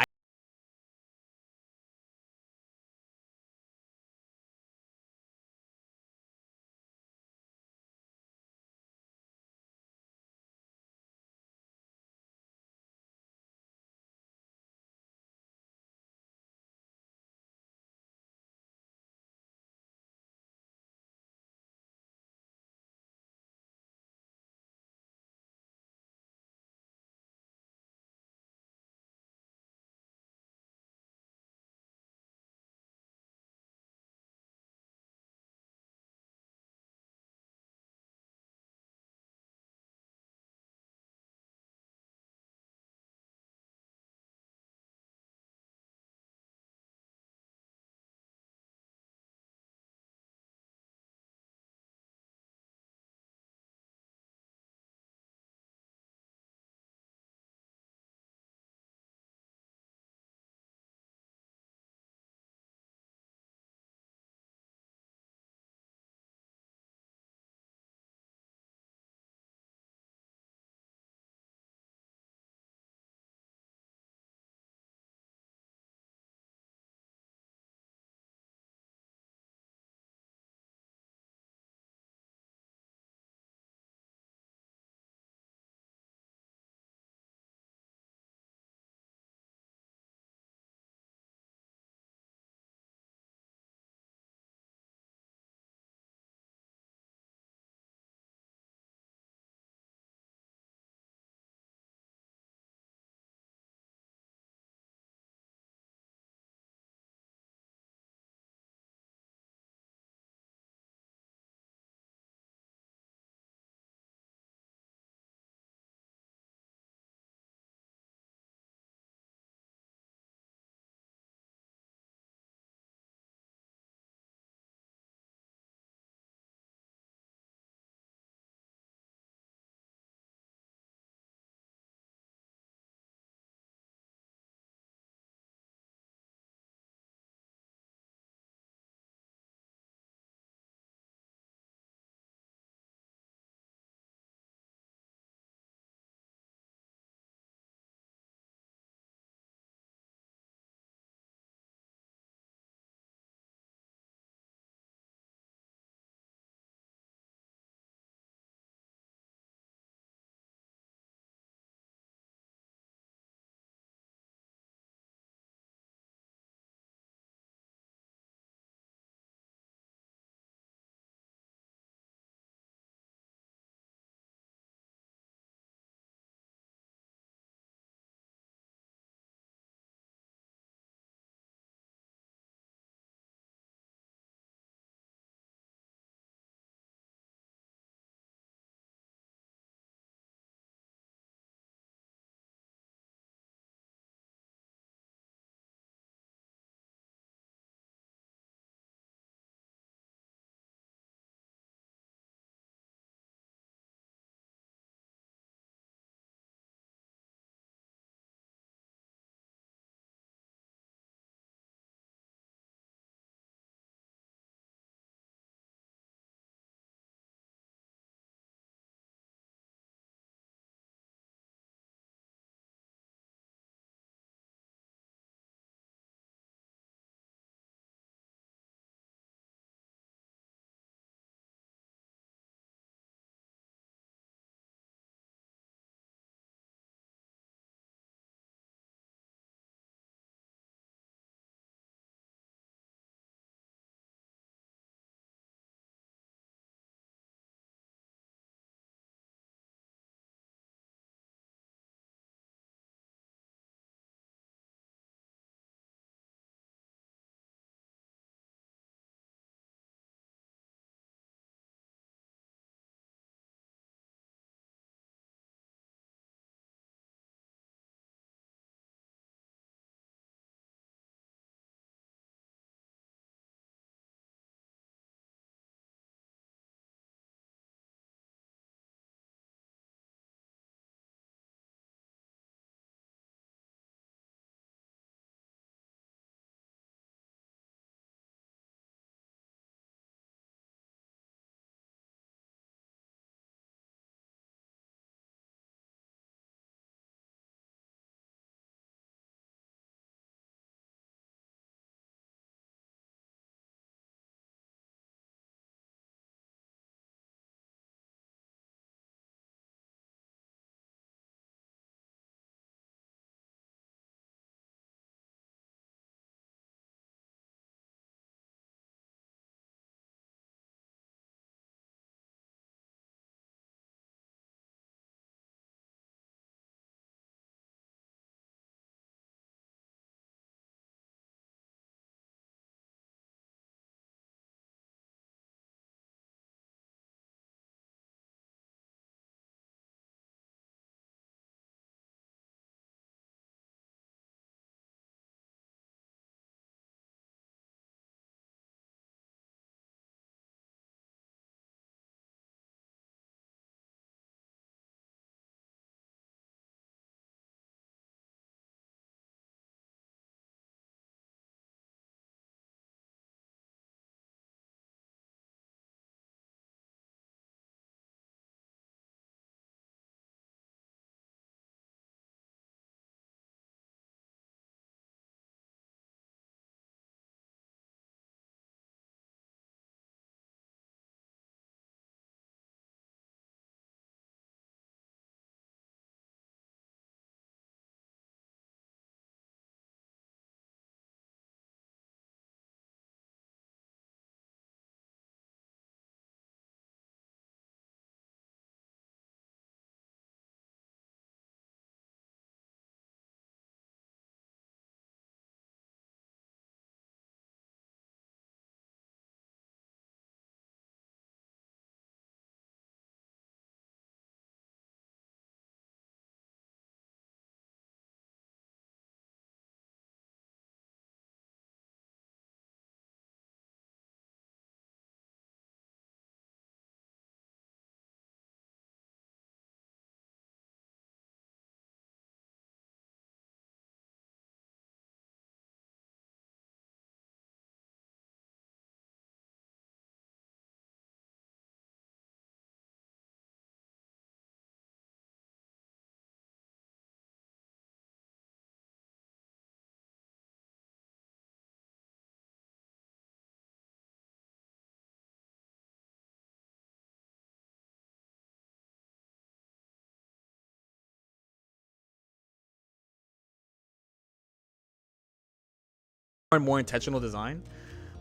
and more intentional design.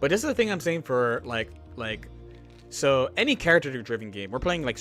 But this is the thing I'm saying for so any character-driven game, we're playing like.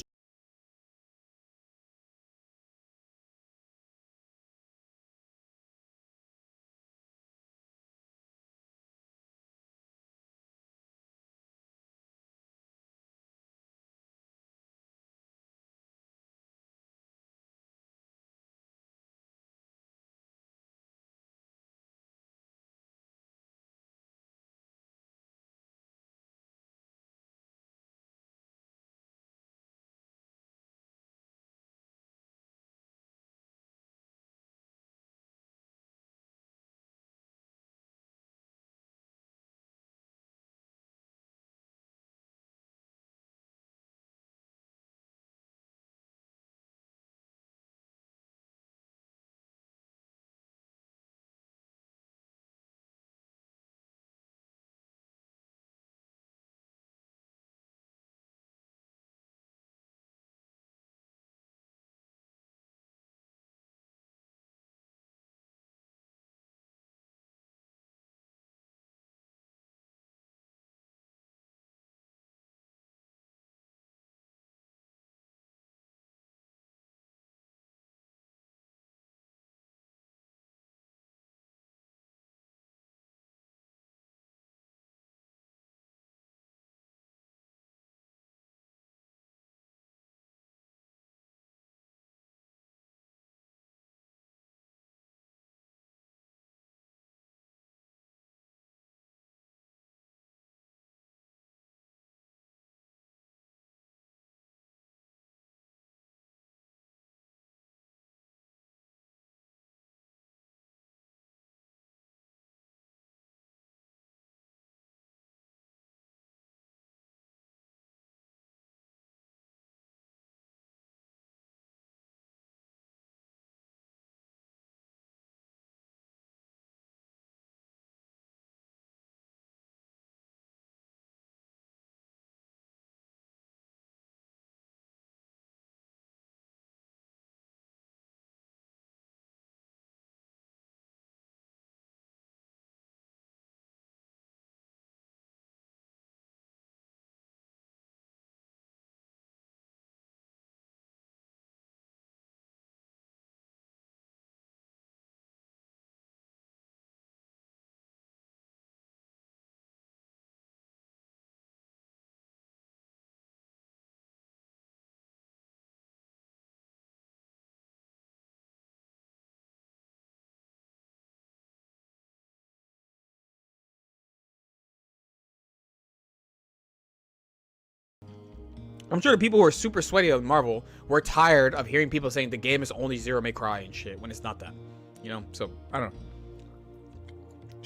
I'm sure the people who are super sweaty of Marvel were tired of hearing people saying the game is only Zero May Cry and shit when it's not that. You know? So, I don't know.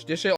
This shit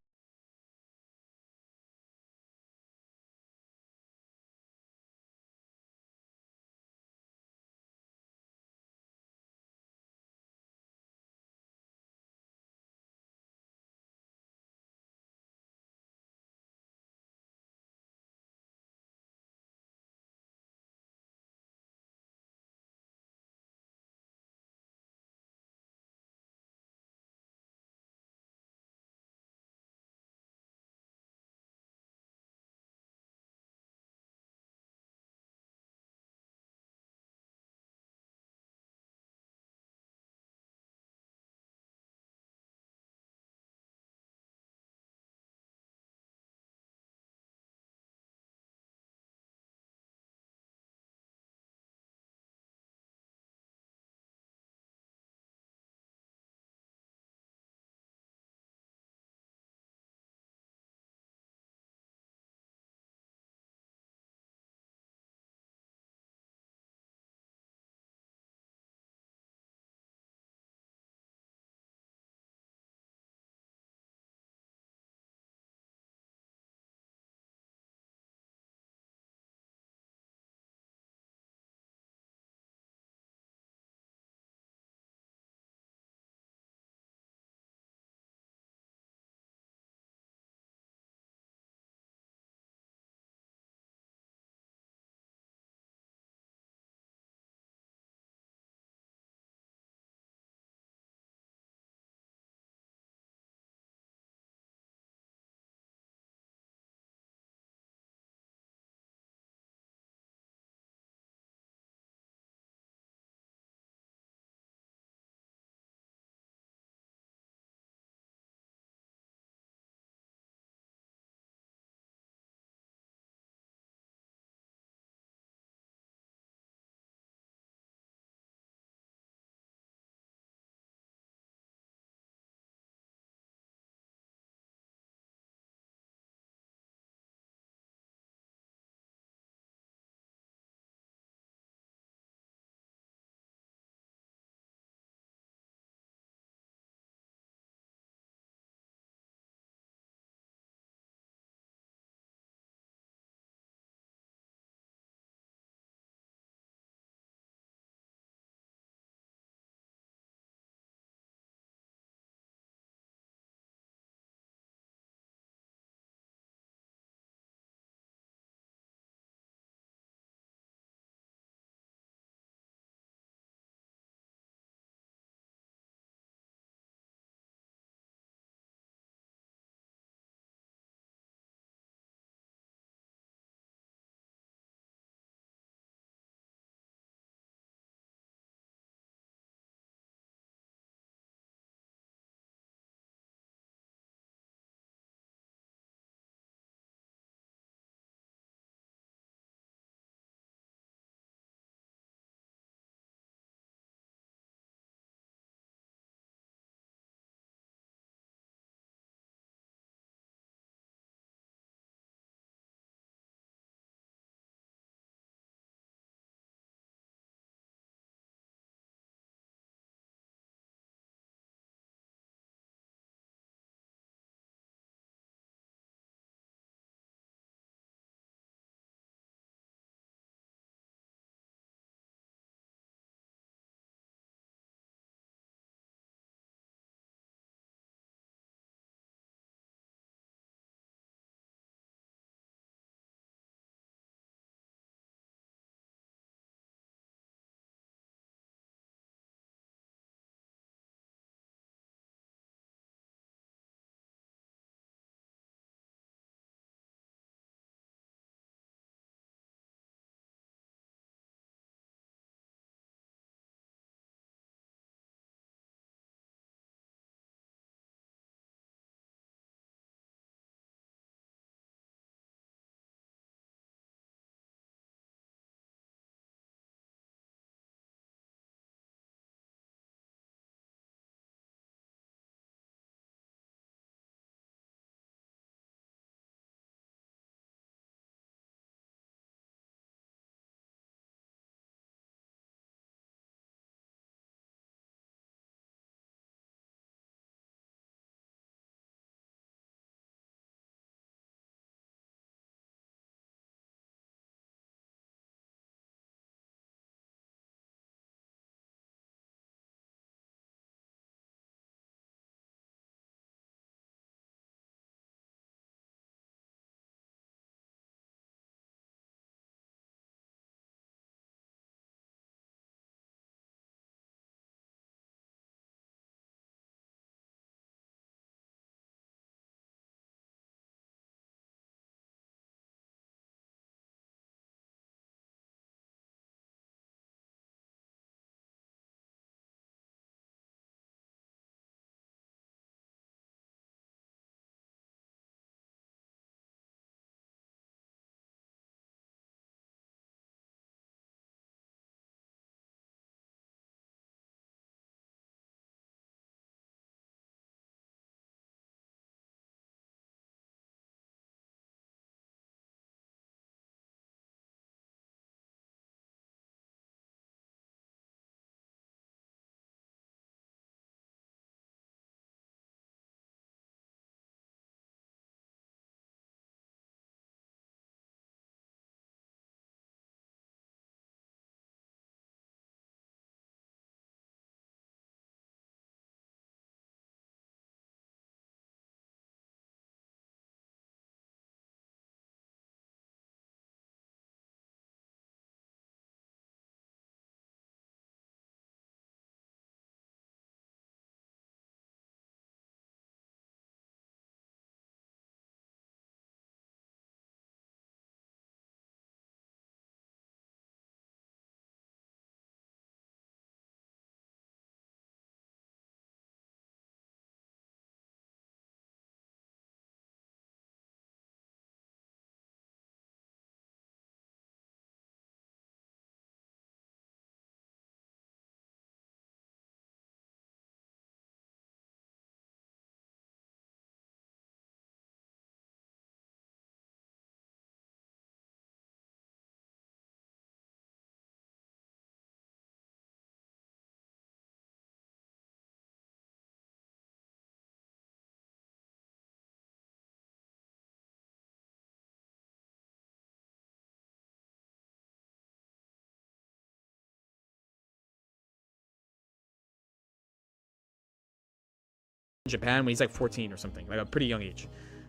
Japan when he's like 14 or something, like a pretty young age.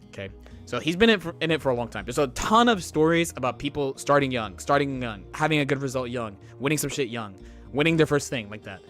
Okay, so he's been in it for a long time. There's a ton of stories about people starting young, having a good result young, winning some shit young, winning their first thing like that.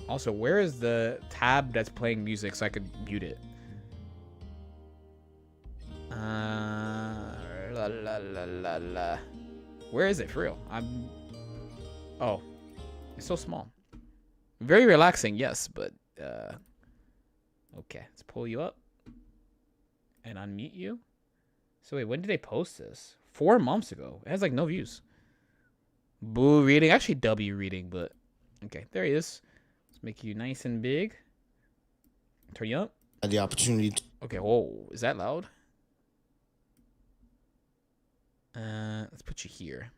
Also, where is the tab that's playing music so I could mute it? La, la, la, la, la. Where is it for real? Oh, it's so small. Very relaxing, yes, but okay. Let's pull you up and unmute you. So wait, when did they post this? 4 months ago. It has like no views. Boo reading, actually W reading, but okay, there he is. Let's make you nice and big. Turn you up. The opportunity to okay, whoa, is that loud? Let's put you here.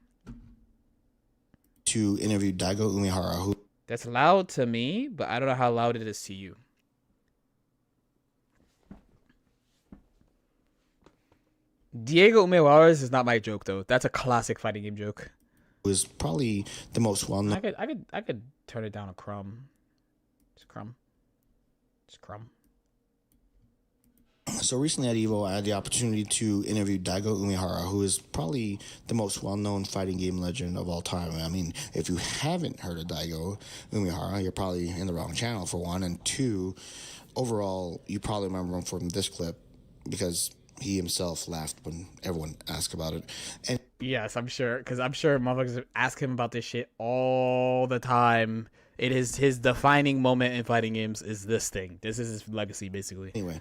To interview Daigo Umehara, who that's loud to me, but I don't know how loud it is to you. Daigo Umehara's is not my joke though. That's a classic fighting game joke. is probably the most well known. I could turn it down a crumb. Just crumb. Just crumb. So recently at EVO, I had the opportunity to interview Daigo Umehara, who is probably the most well-known fighting game legend of all time. I mean, if you haven't heard of Daigo Umehara, you're probably in the wrong channel, for one. And two, overall, you probably remember him from this clip because he himself laughed when everyone asked about it. And yes, I'm sure, because I'm sure motherfuckers ask him about this shit all the time. It is his defining moment in fighting games. Is this thing? This is his legacy, basically. Anyway,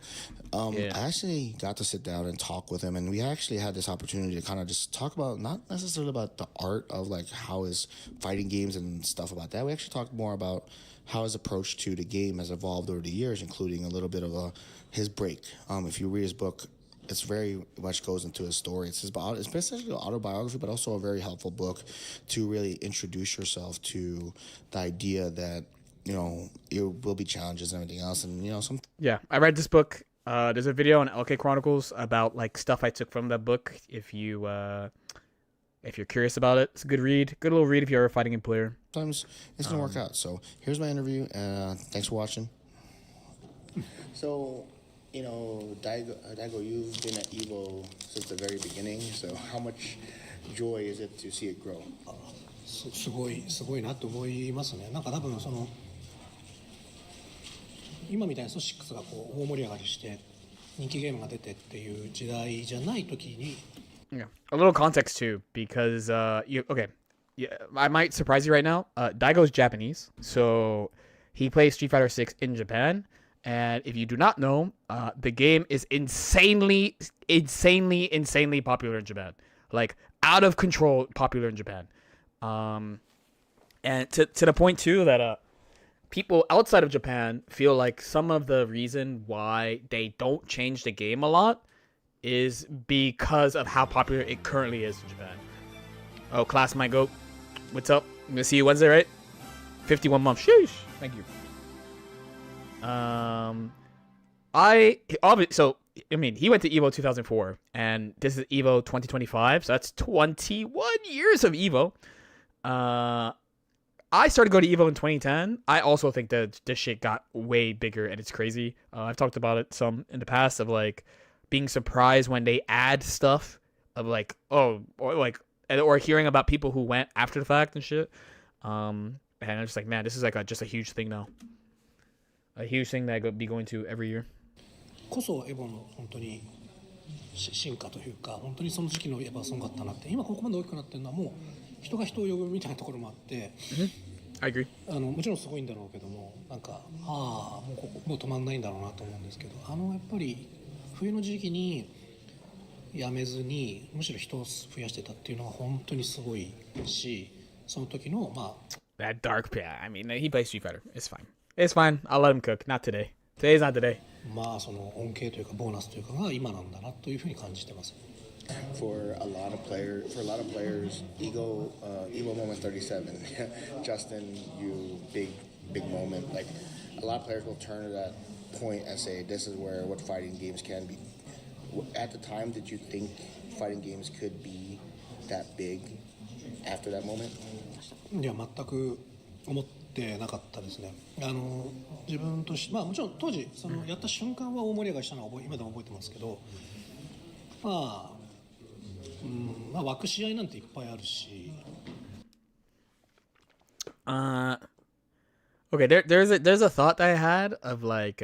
I actually got to sit down and talk with him, and we actually had this opportunity to kind of just talk about, not necessarily about the art of like how his fighting games and stuff about that. We actually talked more about how his approach to the game has evolved over the years, including a little bit of his break. If you read his book, it's very much goes into his story. It's essentially an autobiography, but also a very helpful book to really introduce yourself to the idea that, you know, there will be challenges and everything else. And, you know, Yeah, I read this book. There's a video on LK Chronicles about like stuff I took from that book. If you're curious about it, it's a good read. Good little read if you're a fighting game player. Sometimes it's going to work out. So here's my interview. Thanks for watching. So, you know, Daigo, you've been at EVO since the very beginning. So how much joy is it to see it grow? すごいなと思いますね。なんか多分その今みたいなソシックスがこう大盛り上がりして人気ゲームが出てっていう時代じゃない時に。Yeah, a little context too, because yeah, I might surprise you right now. Daigo's Japanese, so he plays Street Fighter 6 in Japan. And if you do not know, the game is insanely popular in Japan. Like, out of control popular in Japan. And to the point, too, that people outside of Japan feel like some of the reason why they don't change the game a lot is because of how popular it currently is in Japan. Oh, class my goat. What's up? I'm gonna see you Wednesday, right? 51 months. Sheesh. Thank you. He went to EVO 2004, and this is EVO 2025, so that's 21 years of EVO. I started going to EVO in 2010. I also think that this shit got way bigger, and it's crazy. I've talked about it some in the past of like being surprised when they add stuff of like, or hearing about people who went after the fact and shit. And I'm just like, man, this is like just a huge thing now. A huge thing that I'd be going to every year. こそエヴォの本当に進化というか、本当にその時期のエヴァはすごかったなって。今ここまで大きくなってるのはもう人が人を呼ぶみたいなところもあって、I agree. もちろんすごいんだろうけども、なんかもう止まんないんだろうなと思うんですけど、やっぱり冬の時期にやめずにむしろ人を増やしてたっていうのが本当にすごいし、その時のまあ。That dark, yeah. I mean, he plays Street Fighter. It's fine. It's fine. I'll let him cook. Not today. Today's not today. まあその恩恵というかボーナスというかが今なんだなというふうに感じてます。For a lot of players, Evo moment 37. Justin, you big moment. Like a lot of players will turn to that point and say, "This is what fighting games can be." At the time, did you think fighting games could be that big after that moment? いや全く思ってなかったですね。自分として、まあもちろん当時そのやった瞬間は大盛り上がりしたのは今でも覚えてますけど、まあ湧く試合なんていっぱいあるし。Okay, there's a thought that I had of like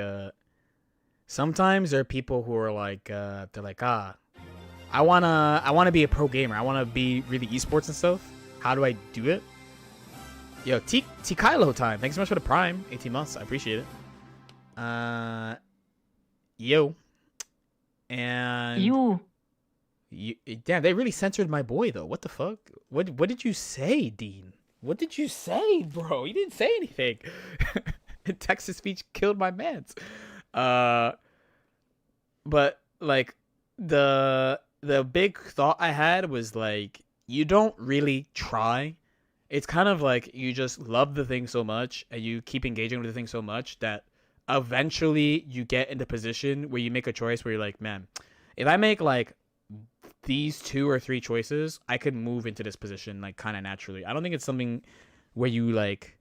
sometimes there are people who are like they're like I wanna be a pro gamer. I wanna be really esports and stuff. How do I do it? Yo, T Kylo time. Thanks so much for the Prime. 18 months. I appreciate it. Yo. And You. Damn, they really censored my boy though. What the fuck? What did you say, Dean? What did you say, bro? You didn't say anything. Text-to speech killed my mans. But like the big thought I had was like, you don't really try. It's kind of like you just love the thing so much and you keep engaging with the thing so much that eventually you get in the position where you make a choice where you're like, man, if I make like these 2 or 3 choices, I could move into this position like kind of naturally. I don't think it's something where you like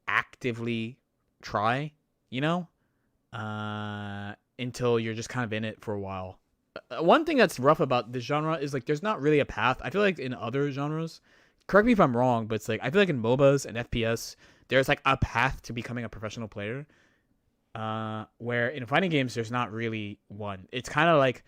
actively try, you know, until you're just kind of in it for a while. One thing that's rough about this genre is like there's not really a path. I feel like in other genres, correct me if I'm wrong, but it's like I feel like in MOBAs and FPS, there's like a path to becoming a professional player. Where in fighting games, there's not really one. It's kind of like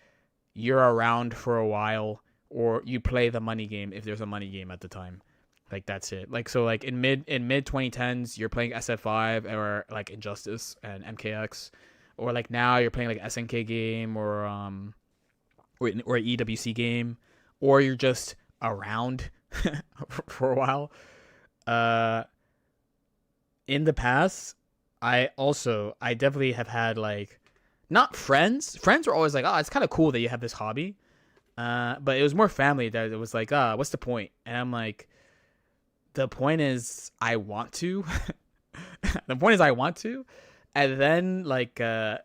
you're around for a while, or you play the money game if there's a money game at the time. Like that's it. Like so like in mid 2010s you're playing SF5 or like Injustice and MKX, or like now you're playing like SNK game or an EWC game, or you're just around for a while. In the past, I definitely have had like not friends. Friends were always like, oh, it's kind of cool that you have this hobby. But it was more family that it was like, what's the point? And I'm like, the point is I want to. The point is I want to. And then like I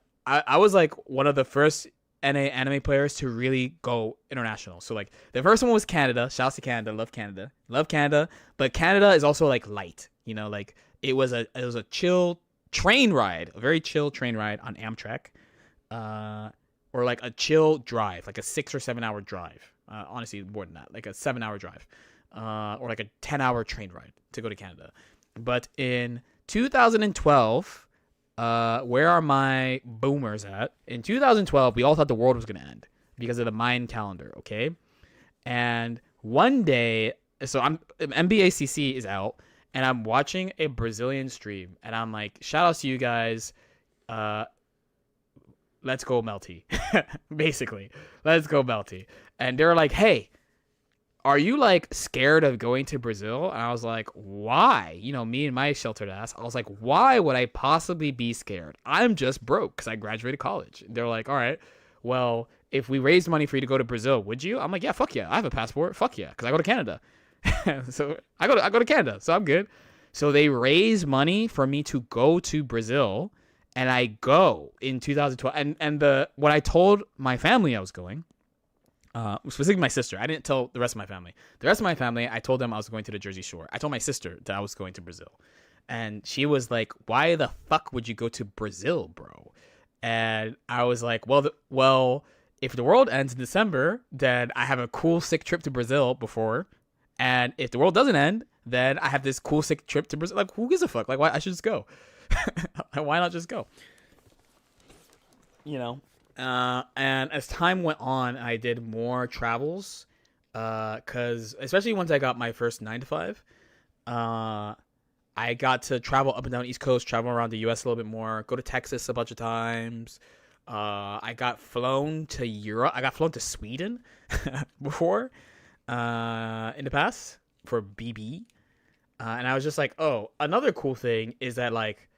was like one of the first NA anime players to really go international. So like the first one was Canada. Shouts to Canada. Love Canada. Love Canada. But Canada is also like light. You know, like it was a chill train ride, a very chill train ride on Amtrak. Or like a chill drive, like a 6 or 7 hour drive. Honestly, more than that, like a 7 hour drive, or like a 10 hour train ride to go to Canada. But in 2012, where are my boomers at? In 2012, we all thought the world was gonna end because of the Mayan calendar. Okay, and one day, so MBACC is out, and I'm watching a Brazilian stream, and I'm like, shout outs to you guys. Let's go Melty. Basically, let's go Melty. And they're like, hey, are you like scared of going to Brazil? And I was like, why? You know, me and my sheltered ass. I was like, why would I possibly be scared? I'm just broke because I graduated college. They're like, all right, well, if we raised money for you to go to Brazil, would you? I'm like, yeah, fuck yeah. I have a passport. Fuck yeah. Because I go to Canada. So I go to Canada. So I'm good. So they raise money for me to go to Brazil. And I go in 2012, and when I told my family I was going, specifically my sister, I didn't tell the rest of my family. The rest of my family, I told them I was going to the Jersey Shore. I told my sister that I was going to Brazil, and she was like, "Why the fuck would you go to Brazil, bro?" And I was like, "Well, if the world ends in December, then I have a cool sick trip to Brazil before, and if the world doesn't end, then I have this cool sick trip to Brazil. Like, who gives a fuck? Like, why I should just go." Why not just go? You know, and as time went on, I did more travels, because especially once I got my first 9 to 5, I got to travel up and down the East Coast, travel around the U.S. a little bit more, go to Texas a bunch of times. I got flown to Europe. I got flown to Sweden before, in the past for BB, and I was just like, oh, another cool thing is that like,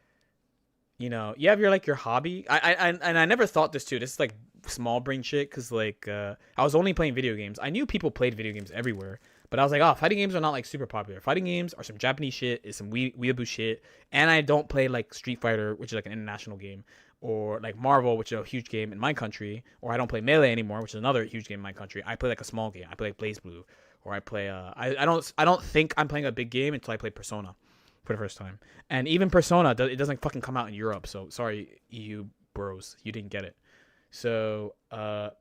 you know, you have your hobby. I never thought this too. This is like small brain shit because like I was only playing video games. I knew people played video games everywhere, but I was like, oh, fighting games are not like super popular. Fighting games are some Japanese shit, is some weeaboo shit, and I don't play like Street Fighter, which is like an international game, or like Marvel, which is a huge game in my country, or I don't play Melee anymore, which is another huge game in my country. I play like a small game. I play like BlazBlue, or I play I don't think I'm playing a big game until I play Persona for the first time. And even Persona, it doesn't fucking come out in Europe, so sorry, EU bros, you didn't get it. So I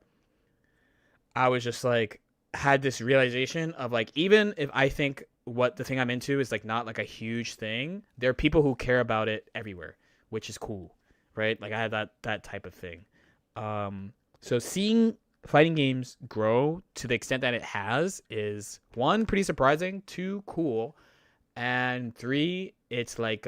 was just like, had this realization of like, even if I think what the thing I'm into is like not like a huge thing, there are people who care about it everywhere, which is cool, right? Like I had that type of thing. So seeing fighting games grow to the extent that it has is, 1, pretty surprising, 2, cool, and 3, it's like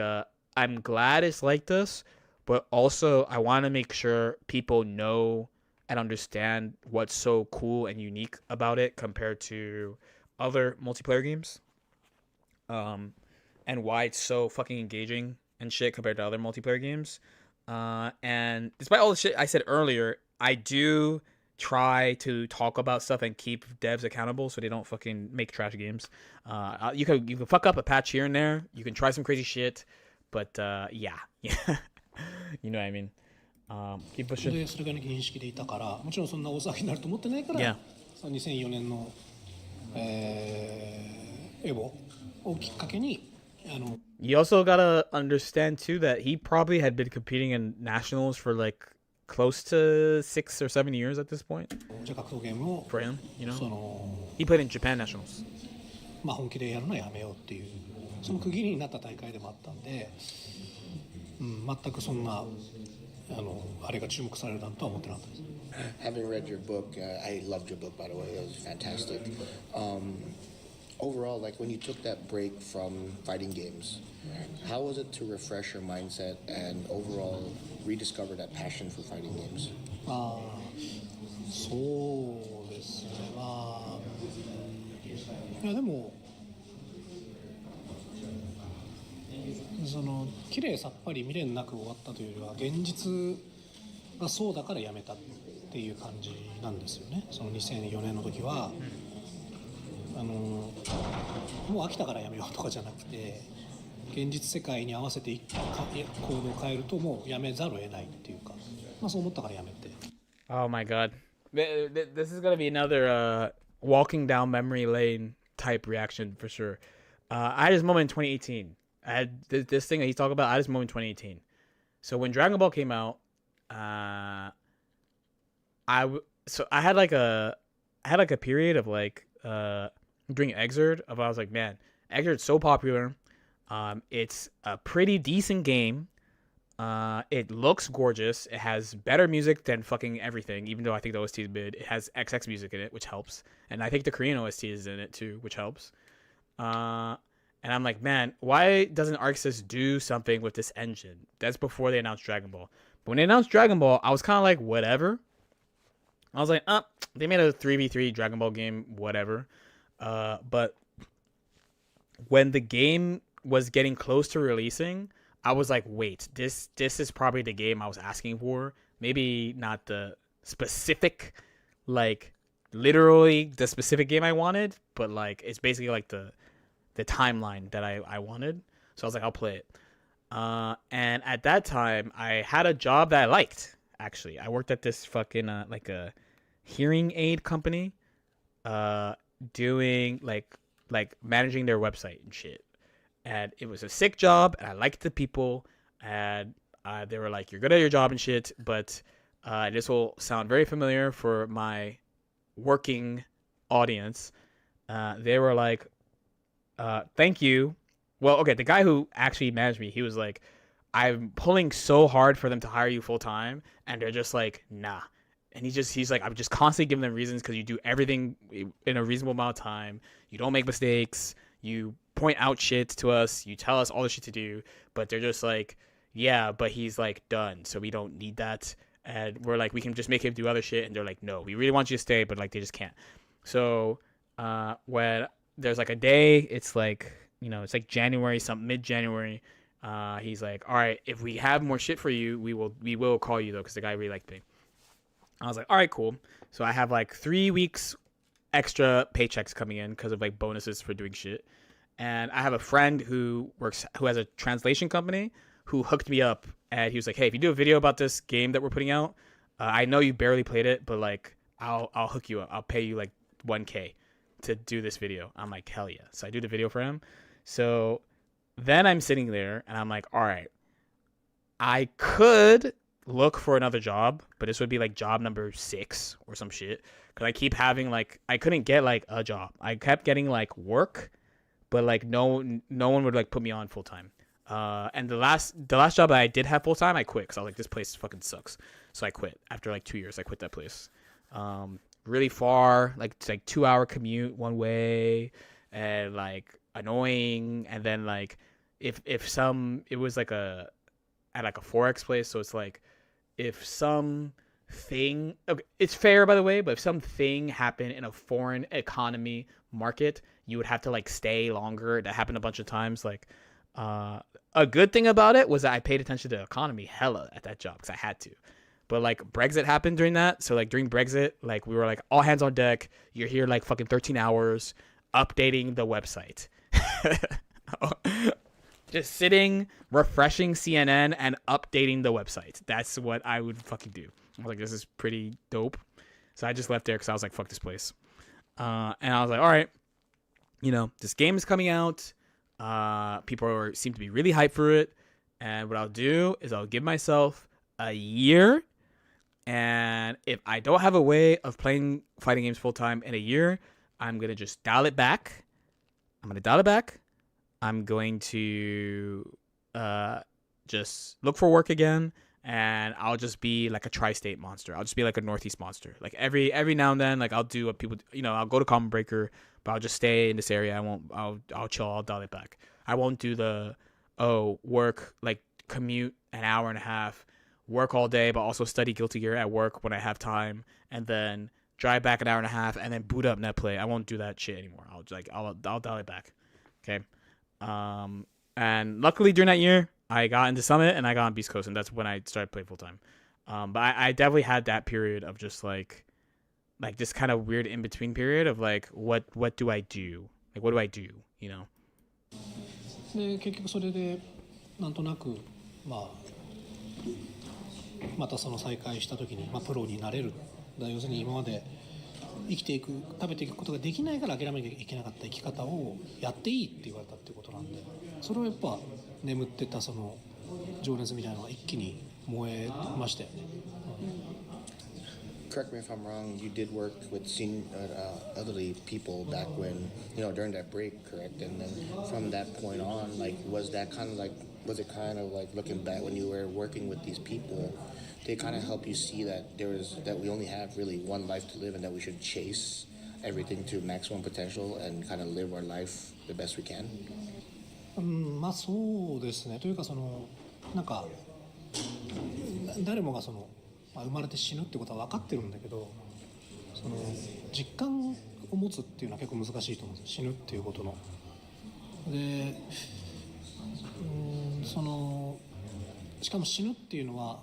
I'm glad it's like this, but also I want to make sure people know and understand what's so cool and unique about it compared to other multiplayer games, and why it's so fucking engaging and shit compared to other multiplayer games. And despite all the shit I said earlier, I do try to talk about stuff and keep devs accountable so they don't fucking make trash games. You can fuck up a patch here and there. You can try some crazy shit, but yeah, you know what I mean. Keep pushing. でそれが認識でいたから、もちろんそんな大騒ぎになると思ってないから、Yeah. 2004年の、エボをきっかけにYou also gotta understand too that he probably had been competing in nationals for like close to 6 or 7 years at this point. じゃあ格闘ゲームを For him, you know, その he played in Japan nationals. まあ本気でやるのはやめようっていうその区切りになった大会でもあったんで、全くそんなあれが注目されるなんとは思ってなかったです。Having read your book, I loved your book, by the way. It was fantastic. overall, like when you took that break from fighting games, how was it to refresh your mindset and overall rediscover that passion for fighting games? ああ、そうですね。まあ、いやでもその綺麗さっぱり未練なく終わったというよりは現実がそうだからやめたっていう感じなんですよね。その2004年の時は、もう飽きたからやめようとかじゃなくて、現実世界に合わせて行動を変えるともうやめざるを得ないっていうか、まあそう思ったからやめて。Oh my god. This is gonna be another walking down memory lane type reaction for sure. I had this moment in 2018. I had this thing that he's talking about. I had this moment in 2018. So when Dragon Ball came out, I had like a period of like during Exerd of I was like, man, Exerd's so popular. It's a pretty decent game. It looks gorgeous. It has better music than fucking everything, even though I think the OST is mid. It has XX music in it, which helps. And I think the Korean OST is in it too, which helps. And I'm like, man, why doesn't ArcSys do something with this engine? That's before they announced Dragon Ball. But when they announced Dragon Ball, I was kind of like, whatever. I was like, they made a 3v3 Dragon Ball game, whatever. But when the game was getting close to releasing, I was like, wait, this is probably the game I was asking for. Maybe not the specific, like, literally the specific game I wanted, but, like, it's basically, like, the timeline that I wanted. So I was like, I'll play it. And at that time, I had a job that I liked, actually. I worked at this fucking, like, a hearing aid company, doing, like managing their website and shit. And it was a sick job, and I liked the people, and they were like, you're good at your job and shit, but this will sound very familiar for my working audience. They were like, thank you. Well, okay, the guy who actually managed me, he was like, I'm pulling so hard for them to hire you full time, and they're just like, nah. And he's like, I'm just constantly giving them reasons because you do everything in a reasonable amount of time. You don't make mistakes. You point out shit to us. You tell us all the shit to do. But they're just like, yeah, but he's like done, so we don't need that. And we're like, we can just make him do other shit. And they're like, no, we really want you to stay, but like they just can't. So when there's like a day, it's like, you know, it's like January, mid-January. He's like, all right, if we have more shit for you, we will call you though, because the guy really liked me. I was like, all right, cool. So I have like 3 weeks extra paychecks coming in because of like bonuses for doing shit. And I have a friend who has a translation company who hooked me up, and he was like, hey, if you do a video about this game that we're putting out, I know you barely played it, but like I'll hook you up. I'll pay you like $1,000 to do this video. I'm like, hell yeah. So I do the video for him. So then I'm sitting there and I'm like, all right, I could look for another job, but this would be like job number 6 or some shit, because I keep having like, I couldn't get like a job. I kept getting like work, but like no one would like put me on full time. And the last job that I did have full time, I quit because I was like, this place fucking sucks. So I quit after like 2 years. I quit that place. Really far, like it's like 2-hour commute one way, and like annoying. And then like it was like at like a forex place, so it's like if some thing, okay, it's fair by the way, but if something happened in a foreign economy market, you would have to like stay longer. That happened a bunch of times. Like a good thing about it was that I paid attention to the economy hella at that job because I had to. But like Brexit happened during that, so like during Brexit, like we were like all hands on deck. You're here like fucking 13 hours updating the website. Just sitting, refreshing CNN and updating the website. That's what I would fucking do. I was like, this is pretty dope. So I just left there because I was like, fuck this place. And I was like, all right, you know, this game is coming out. People seem to be really hyped for it. And what I'll do is I'll give myself a year. And if I don't have a way of playing fighting games full time in a year, I'm going to just dial it back. I'm going to just look for work again. and I'll just be like a tri-state monster. I'll just be like a northeast monster. Like every now and then, like I'll do what people, I'll go to Common Breaker, but I'll just stay in this area. I won't. I'll chill. I'll dial it back. I won't do the work, like commute an hour and a half, work all day, but also study Guilty Gear at work when I have time, and then drive back an hour and a half, and then boot up Netplay. I won't do that shit anymore. I'll dial it back. Okay. And luckily during that year, I got into Summit and I got on Beast Coast, and that's when I started playing full time. But I definitely had that period of just like this kind of weird in between period of like what do I do? Like what do I do? で結局それでなんとなくまたその再開した時に、プロになれる。要するに今まで生きていく食べていくことができないから諦めなきゃいけなかった生き方をやっていいって言われたっていうことなんで、それをやっぱ眠ってたその情熱みたいなのが一気に燃えましたよね。Correct me if I'm wrong, you did work with elderly people back when, during that break, correct? And then from that point on, was it kind of like looking back when you were working with these people, they kind of help you see that that we only have really one life to live and that we should chase everything to maximum potential and kind of live our life the best we can? そうですね。というかなんか誰もが生まれて死ぬってことは分かってるんだけど、実感を持つっていうのは結構難しいと思うんです。死ぬっていうことの。で、しかも死ぬっていうのは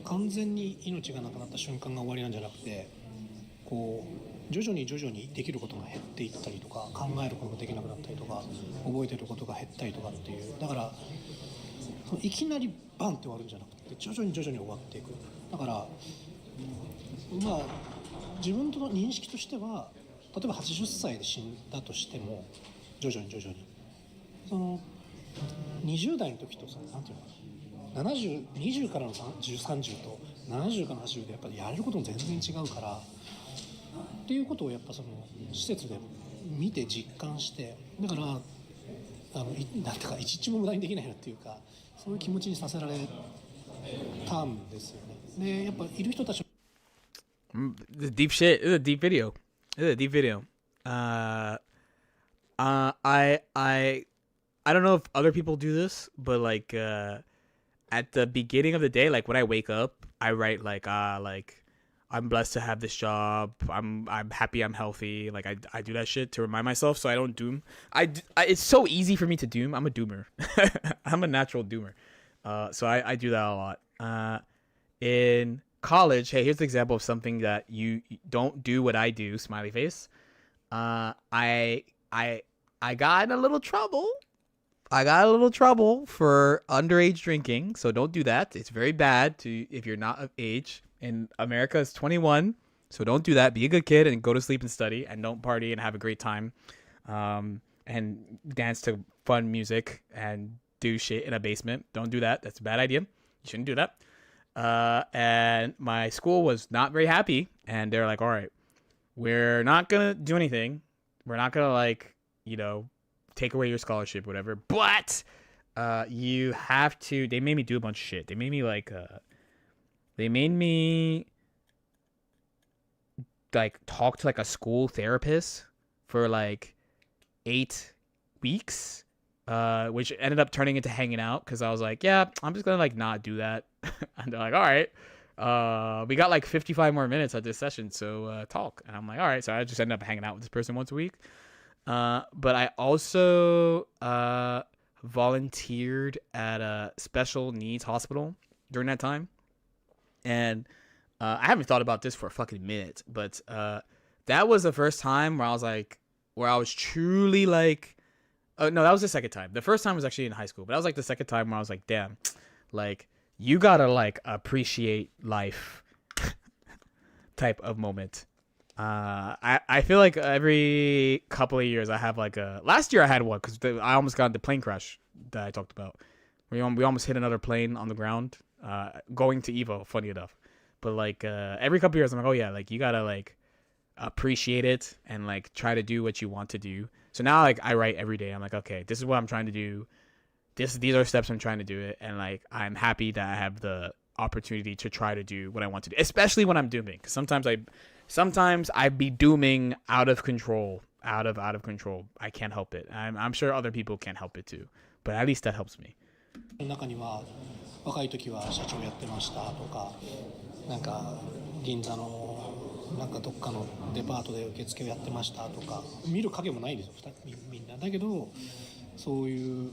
完全に命がなくなった瞬間が終わりなんじゃなくて、徐々にできることが減っていったりとか、考えることができなくなったりとか、覚えてることが減ったりとかっていう。だからいきなりバンって終わるんじゃなくて、徐々に終わっていく。だから自分の認識としては、例えば80歳で死んだとしても徐々に20代の時となんていうのかな、20からの30と70からの80でやっぱりやれることも全然違うからっていうことをやっぱ施設で見て実感して、だからなんていうか一日も無駄にできないなっていうか、そういう気持ちにさせられたんですよね。でやっぱいる人たち。The deep shit. It's a deep video. I don't know if other people do this, but like at the beginning of the day, like when I wake up, I write like I'm blessed to have this job. I'm happy. I'm healthy. Like I do that shit to remind myself so I don't doom. It's so easy for me to doom. I'm a doomer. I'm a natural doomer. So I do that a lot. In college, hey, here's an example of something that you don't do what I do. Smiley face. I got in a little trouble. I got a little trouble for underage drinking, so don't do that. It's very bad if you're not of age. In America, it's 21, so don't do that. Be a good kid and go to sleep and study, and don't party and have a great time, and dance to fun music and do shit in a basement. Don't do that. That's a bad idea. You shouldn't do that. And my school was not very happy, and they're like, all right, we're not gonna do anything. We're not gonna take away your scholarship, whatever. But you have to. They made me do a bunch of shit. They made me talk to a school therapist for 8 weeks, which ended up turning into hanging out because I was like, yeah, I'm just gonna not do that. And they're like, all right, we got 55 more minutes at this session, so talk. And I'm like, all right. So I just ended up hanging out with this person once a week. But I also volunteered at a special needs hospital during that time. And I haven't thought about this for a fucking minute, but that was the first time where I was truly no, that was the second time. The first time was actually in high school, but that was the second time where I was like, damn, you gotta appreciate life type of moment. I feel like every couple of years I have last year I had one because I almost got into plane crash that I talked about. We almost hit another plane on the ground going to Evo, funny enough. But every couple of years I'm like, oh yeah, you gotta appreciate it and try to do what you want to do. So now I write every day. I'm like, okay, this is what I'm trying to do. These are steps I'm trying to do it, and I'm happy that I have the opportunity to try to do what I want to do, especially when I'm dooming. Because sometimes I be dooming out of control, out of control. I can't help it. I'm sure other people can't help it too, but at least that helps me. 中には若い時は社長やってましたとか、なんか銀座のなんかどっかのデパートで受付をやってましたとか、見る影もないですよみんな。だけどそういう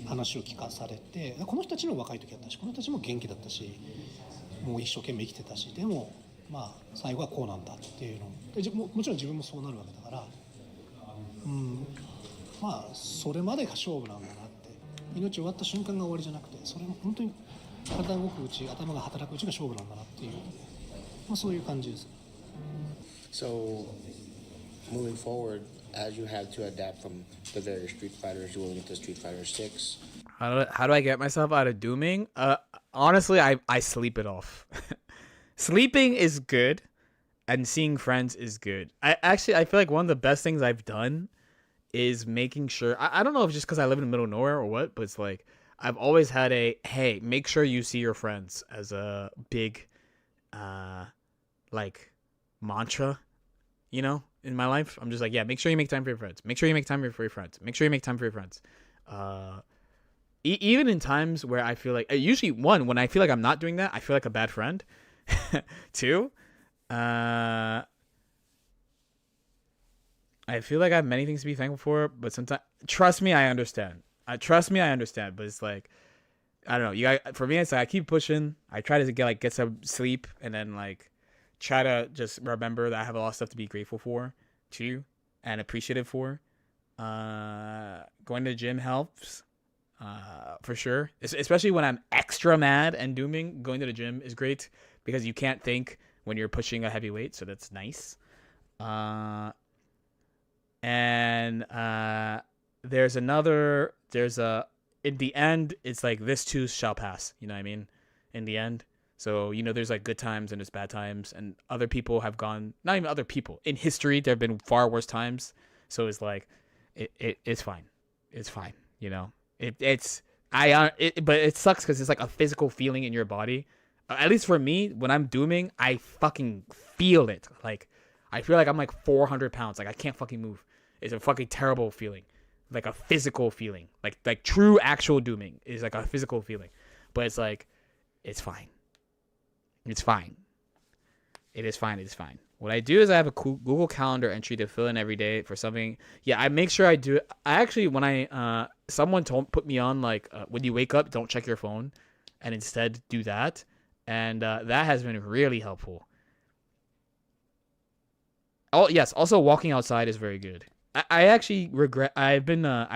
話を聞かされて、この人たちの若い時だったし、この人たちも元気だったし、もう一生懸命生きてたし、でもまあ最後はこうなんだっていうので、もちろん自分もそうなるわけだから、まあそれまでが勝負なんだなって。命終わった瞬間が終わりじゃなくて、それも本当に体が動くうち、頭が働くうちが勝負なんだなっていう、まあそういう感じです。So, moving forward, as you have to adapt from the various Street Fighters, you will get to Street Fighter 6. How do I get myself out of dooming? Honestly, I sleep it off. Sleeping is good, and seeing friends is good. I feel like one of the best things I've done is making sure, I don't know if just because I live in the middle of nowhere or what, but it's like I've always had hey, make sure you see your friends as a big like mantra, you know, in my life. I'm just like, yeah, make sure you make time for your friends. Make sure you make time for your friends. Make sure you make time for your friends. Even in times where I feel like, usually when I feel like I'm not doing that, I feel like a bad friend. Two, I feel like I have many things to be thankful for, but sometimes, trust me, I understand. But it's like, I don't know. For me, it's like I keep pushing. I try to get some sleep, and then like try to just remember that I have a lot of stuff to be grateful for, too, and appreciative for. Going to the gym helps, for sure. Especially when I'm extra mad and dooming. Going to the gym is great because you can't think when you're pushing a heavy weight, so that's nice. And in the end, it's like this too shall pass. You know what I mean? In the end. So, you know, there's like good times and there's bad times, and other people have gone, not even other people. In history, there have been far worse times. So it's like, it's fine. It's fine. You know, but it sucks because it's like a physical feeling in your body. At least for me, when I'm dooming, I fucking feel it. Like, I feel like I'm like 400 pounds. Like, I can't fucking move. It's a fucking terrible feeling. Like a physical feeling. Like true actual dooming is like a physical feeling. But it's like, it's fine. It's fine. It is fine. It's fine. What I do is I have a Google Calendar entry to fill in every day for something. Yeah, I make sure I do it. I actually, when someone put me on, like, when you wake up, don't check your phone. And instead do that. And that has been really helpful. Oh, yes. Also, walking outside is very good. I actually regret. I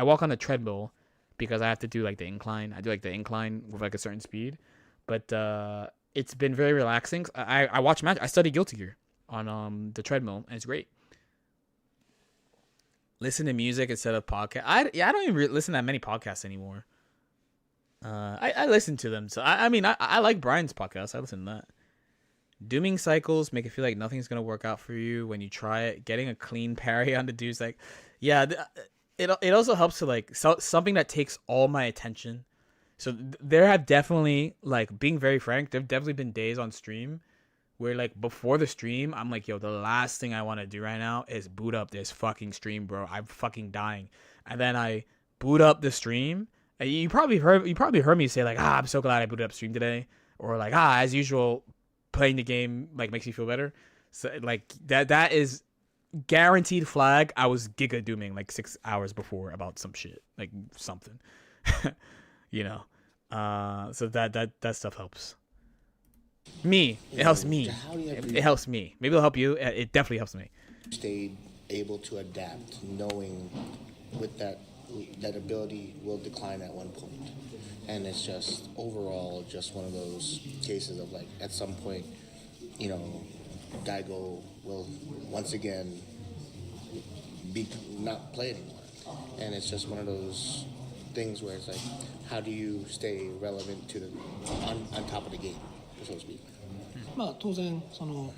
walk on a treadmill because I have to do like the incline. I do like the incline with like a certain speed, but it's been very relaxing. I watch match. I study Guilty Gear on the treadmill, and it's great. Listen to music instead of podcast. I don't even listen to that many podcasts anymore. I listen to them. So I mean I like Brian's podcast. I listen to that. Dooming cycles make it feel like nothing's going to work out for you when you try it. Getting a clean parry on the dude's like, yeah, it also helps to like something that takes all my attention. So there have definitely, like, being very frank, there have definitely been days on stream where like before the stream, I'm like, yo, the last thing I want to do right now is boot up this fucking stream, bro. I'm fucking dying. And then I boot up the stream. And you probably heard me say like, I'm so glad I booted up stream today. Or like, as usual, playing the game like makes you feel better. So like that is guaranteed flag. I was giga dooming like 6 hours before about some shit, like something. You know, so that stuff helps me. It helps me. It helps me. Maybe it'll help you. It definitely helps me. Stayed able to adapt, knowing with that ability will decline at one point. And it's just overall just one of those cases of like at some point, you know, Daigo will once again not play anymore. And it's just one of those things where it's like, how do you stay relevant to on top of the game, so to speak? まあ当然その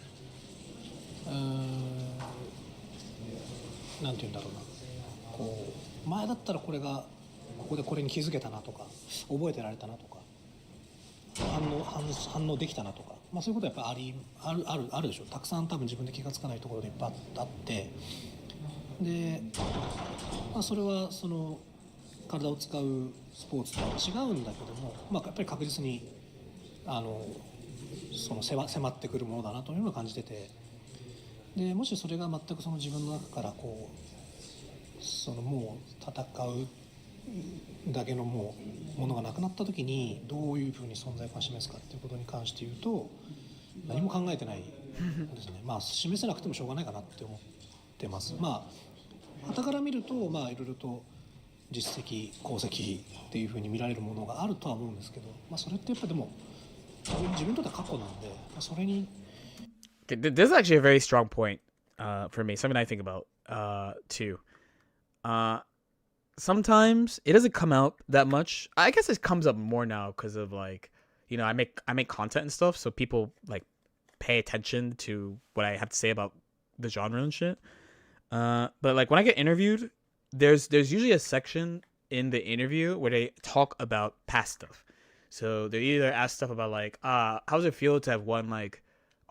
なんていうんだろうな、こう前だったらこれがここでこれに気づけたなとか覚えてられたなとか反応できたなとか、まあ、そういうことはやっぱあるでしょう。たくさん多分自分で気が付かないところでいっぱいあって、で、まあ、それはその体を使うスポーツとは違うんだけども、まあ、やっぱり確実にその迫ってくるものだなというのを感じてて、でもしそれが全くその自分の中からこうそのもう戦うだけのものがなくなった時にどういうふうに存在感を示すかっていうことに関して言うと何も考えてないですね。まあ示せなくてもしょうがないかなって思ってます。まあ傍から見るとまあいろいろと実績功績っていうふうに見られるものがあるとは思うんですけど、まあそれってやっぱでも自分にとっては過去なんで、それに This is actually a very strong point for me. Something I think about too. Sometimes it doesn't come out that much. I guess it comes up more now because of like, you know, I make content and stuff, so people like pay attention to what I have to say about the genre and shit. But like when I get interviewed, there's usually a section in the interview where they talk about past stuff. So they either ask stuff about like, how does it feel to have won like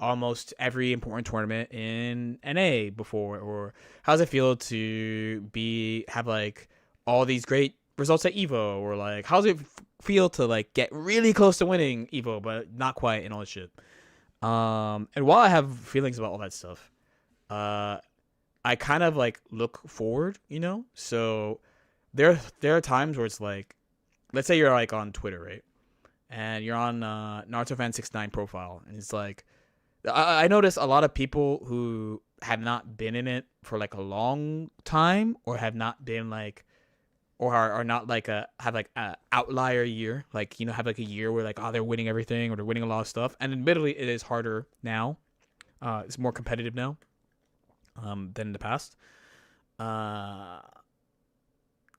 almost every important tournament in NA before, or how does it feel to have like all these great results at Evo, or like how does it feel to like get really close to winning Evo but not quite and all that shit. And while I have feelings about all that stuff, I kind of like look forward, you know. So there are times where it's like, let's say you're like on Twitter, right, and you're on Naruto Fan 69 profile, and it's like I notice a lot of people who have not been in it for like a long time, or have not been like, or are not like have like a outlier year, like, you know, have like a year where like, oh, they're winning everything or they're winning a lot of stuff. And admittedly, it is harder now. It's more competitive now than in the past.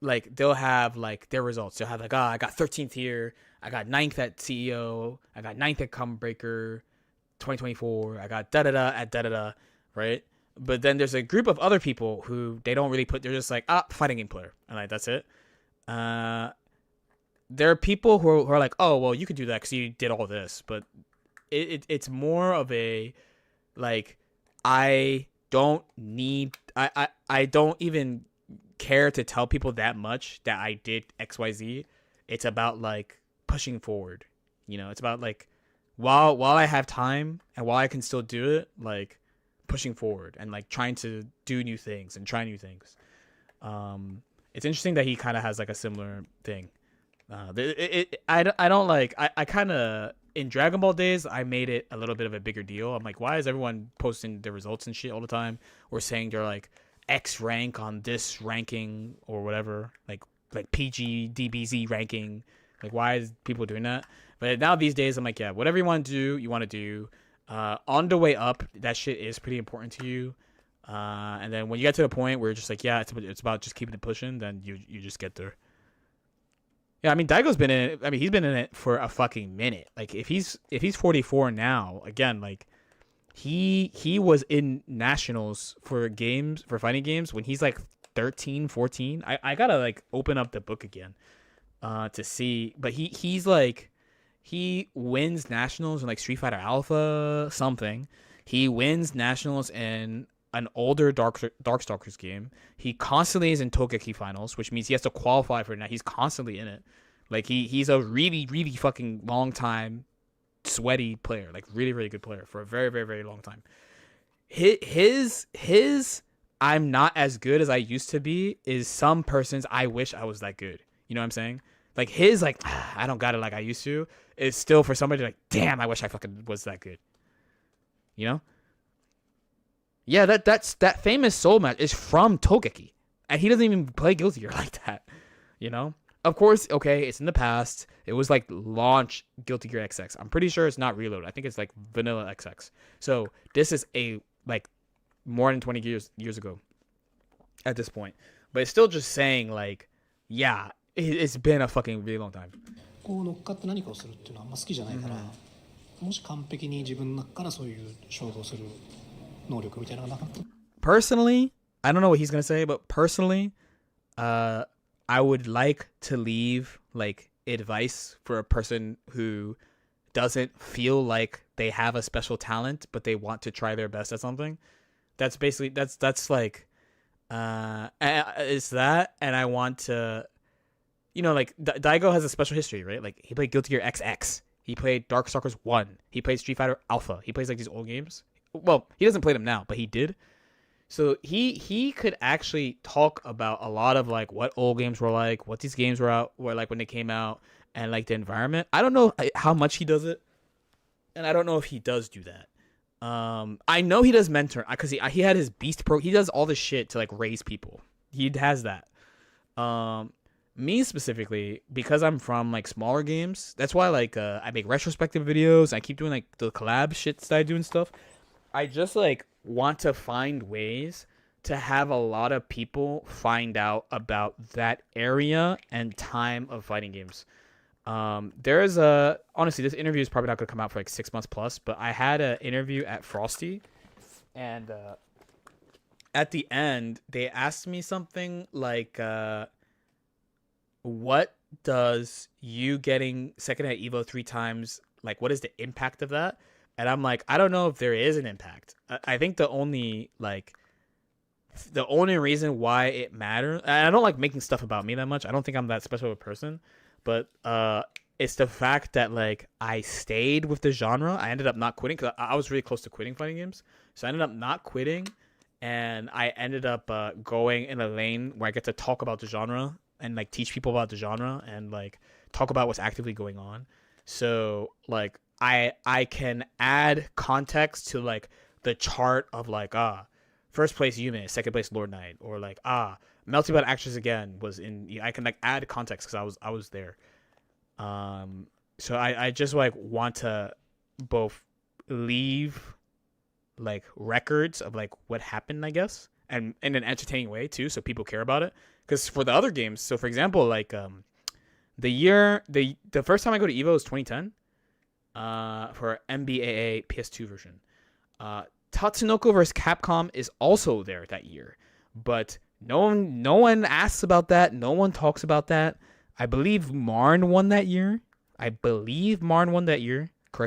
Like they'll have like their results. They'll have like, I got 13th here. I got 9th at CEO. I got 9th at Come Breaker 2024. I got da-da-da at da-da-da, right? But then there's a group of other people who they don't really they're just like, fighting game player. And like, that's it. There are people who are like, oh, well, you could do that because you did all this. But it's more of a, like, I don't even care to tell people that much that I did XYZ. It's about like pushing forward. You know, it's about like, while I have time and while I can still do it, like pushing forward and like trying to do new things and try new things. It's interesting that he kind of has like a similar thing. I don't like, I kind of, in Dragon Ball days, I made it a little bit of a bigger deal. I'm like, why is everyone posting their results and shit all the time, or saying they're like X rank on this ranking or whatever, like PG DBZ ranking? Like, why is people doing that? But now these days, I'm like, yeah, whatever you want to do, you want to do. On the way up, that shit is pretty important to you. And then when you get to the point where you're just like, yeah, it's about just keeping it pushing, then you just get there. Yeah, I mean, Daigo's been in it. I mean, he's been in it for a fucking minute. Like, if he's 44 now, again, like, he was in nationals for fighting games when he's like 13, 14. I gotta like open up the book again to see. But he's like, he wins nationals in like Street Fighter Alpha something. He wins nationals in an older Darkstalkers game. He constantly is in Togeki finals, which means he has to qualify for it now. He's constantly in it. Like he's a really, really fucking long time sweaty player, like really, really good player for a very, very, very long time. His I'm not as good as I used to be is some person's I wish I was that good. You know what I'm saying? Like his like I don't got it like I used to is still for somebody like, damn, I wish I fucking was that good. You know? Yeah, that famous soul match is from Togeki, and he doesn't even play Guilty Gear like that. You know? Of course, okay, it's in the past. It was like launch Guilty Gear XX. I'm pretty sure it's not Reload. I think it's like vanilla XX. So this is a like more than 20 years ago at this point. But it's still just saying like, yeah, it's been a fucking really long time. こう乗っかって何かをするっていうのはあんま好きじゃないから、もし完璧に自分の中からそういう衝動する能力みたいなのがなかった。Personally, I don't know what he's gonna say, but personally, I would like to leave like advice for a person who doesn't feel like they have a special talent, but they want to try their best at something. That's basically that's like it's that, and I want to, like Daigo has a special history, right? Like he played Guilty Gear XX, he played Darkstalkers 1, he played Street Fighter Alpha, he plays like these old games. Well, he doesn't play them now, but he did. So he could actually talk about a lot of like what old games were like, what these games were like when they came out, and like the environment. I don't know how much he does it, and I don't know if he does do that. I know he does mentor because he had his Beast Pro. He does all the shit to like raise people. He has that. Me specifically, because I'm from like smaller games, that's why like I make retrospective videos. I keep doing like the collab shits that I do and stuff. I just like want to find ways to have a lot of people find out about that area and time of fighting games. There's honestly, this interview is probably not going to come out for like 6 months plus, but I had an interview at Frosty, and at the end they asked me something like, what does you getting second at Evo 3 times, like what is the impact of that? And I'm like, I don't know if there is an impact. I think the only reason why it matters, and I don't like making stuff about me that much. I don't think I'm that special of a person, but it's the fact that like I stayed with the genre. I ended up not quitting because I was really close to quitting fighting games. So I ended up not quitting, and I ended up going in a lane where I get to talk about the genre and like teach people about the genre and like talk about what's actively going on. So like I can add context to like the chart of like first place Yume, second place Lord Knight, or like Melty Blood Actress again was in. I can like add context because I was there. So I just like want to both leave like records of like what happened, I guess, and in an entertaining way too, so people care about it. Because for the other games, so for example, like the first time I go to Evo is 2010. For MBAA PS2 version. Tatsunoko vs. Capcom is also there that year, but no one asks about that. No one talks about that. I believe Marn won that year. Correct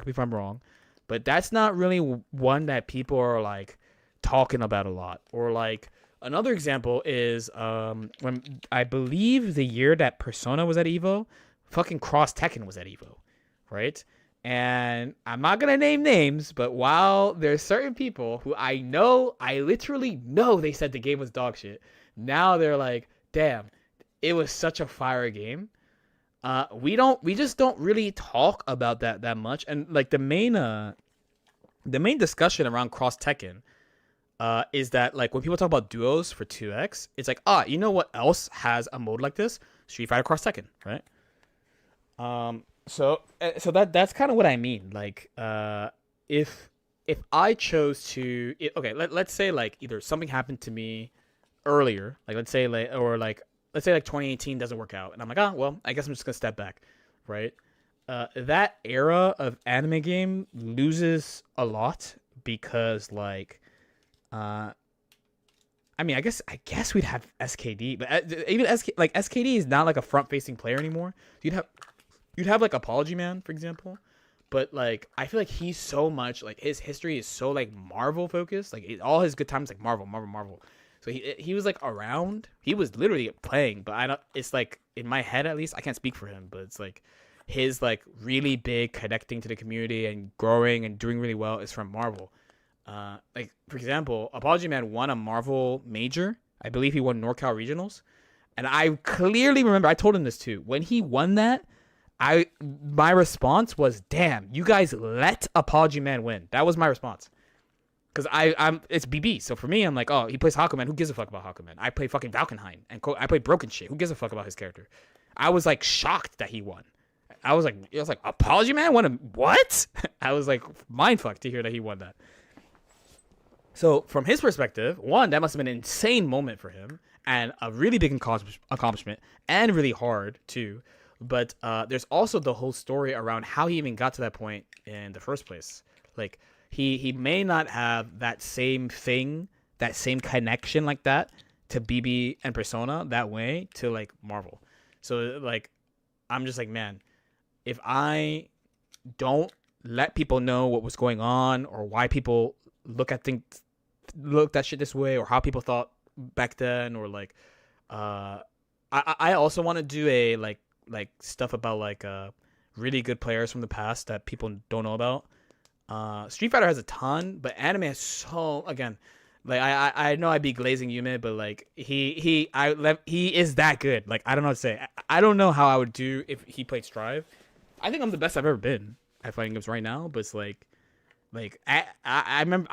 me if I'm wrong, but that's not really one that people are like talking about a lot. Or like another example is when I believe the year that Persona was at Evo, fucking Cross Tekken was at Evo, right? And I'm not going to name names, but while there's certain people who I literally know they said the game was dog shit, now they're like, damn, it was such a fire game. We just don't really talk about that much. And like the main discussion around Cross Tekken is that like when people talk about duos for 2X, it's like, you know what else has a mode like this? Street Fighter Cross Tekken, right? So that's kind of what I mean. Like, if I chose to, let's say like either something happened to me earlier, like let's say like 2018 doesn't work out, and I'm like, well, I guess I'm just gonna step back, right? That era of anime game loses a lot because like, I mean, I guess we'd have SKD, but even SKD is not like a front-facing player anymore. You'd have like Apology Man, for example, but like I feel like he's so much like his history is so like Marvel focused. Like all his good times like Marvel. So he was like around. He was literally playing, but I don't. It's like in my head at least. I can't speak for him, but it's like his like really big connecting to the community and growing and doing really well is from Marvel. Like for example, Apology Man won a Marvel major. I believe he won NorCal Regionals, and I clearly remember I told him this too when he won that. My response was, damn, you guys let Apology Man win. That was my response. Because it's BB. So for me, I'm like, oh, he plays Hakumen. Who gives a fuck about Hakumen? I play fucking Valkenheim. And I play Broken Shit. Who gives a fuck about his character? I was like shocked that he won. I was like, Apology Man won what? I was like mindfucked to hear that he won that. So from his perspective, one, that must have been an insane moment for him. And a really big accomplishment. And really hard, too. But there's also the whole story around how he even got to that point in the first place. Like, he may not have that same thing, that same connection like that to BB and Persona that way to, like, Marvel. So, like, I'm just like, man, if I don't let people know what was going on or why people looked at shit this way or how people thought back then, or like I also want to do a like stuff about like really good players from the past that people don't know about. Street Fighter has a ton, but anime has so, again, like I know I'd be glazing Yume, but like he is that good. Like I don't know what to say. I don't know how I would do if he played Strive. I think I'm the best I've ever been at fighting games right now, but it's like I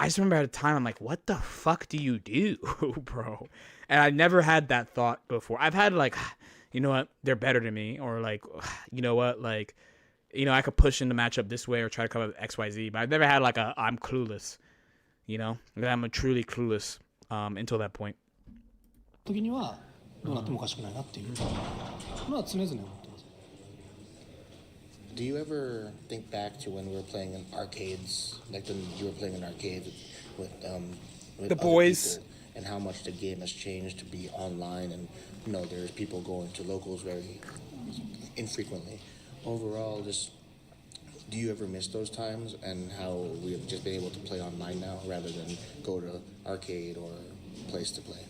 just remember at a time I'm like, what the fuck do you do, bro? And I never had that thought before. I've had like, you know what, they're better than me, or like, you know what, like, you know, I could push in the matchup this way or try to cover XYZ, but I've never had like a I'm clueless, you know, I'm a truly clueless until that point. 時にはどうなってもおかしくないなっていうのは常々思ってます。 Do you ever think back to when we were playing in arcades, like when you were playing in arcades with The boys, people, and how much the game has changed to be online, and you know there's people going to locals very infrequently. Overall, just do you ever miss those times and how we have just been able to play online now rather than go to arcade or place to play?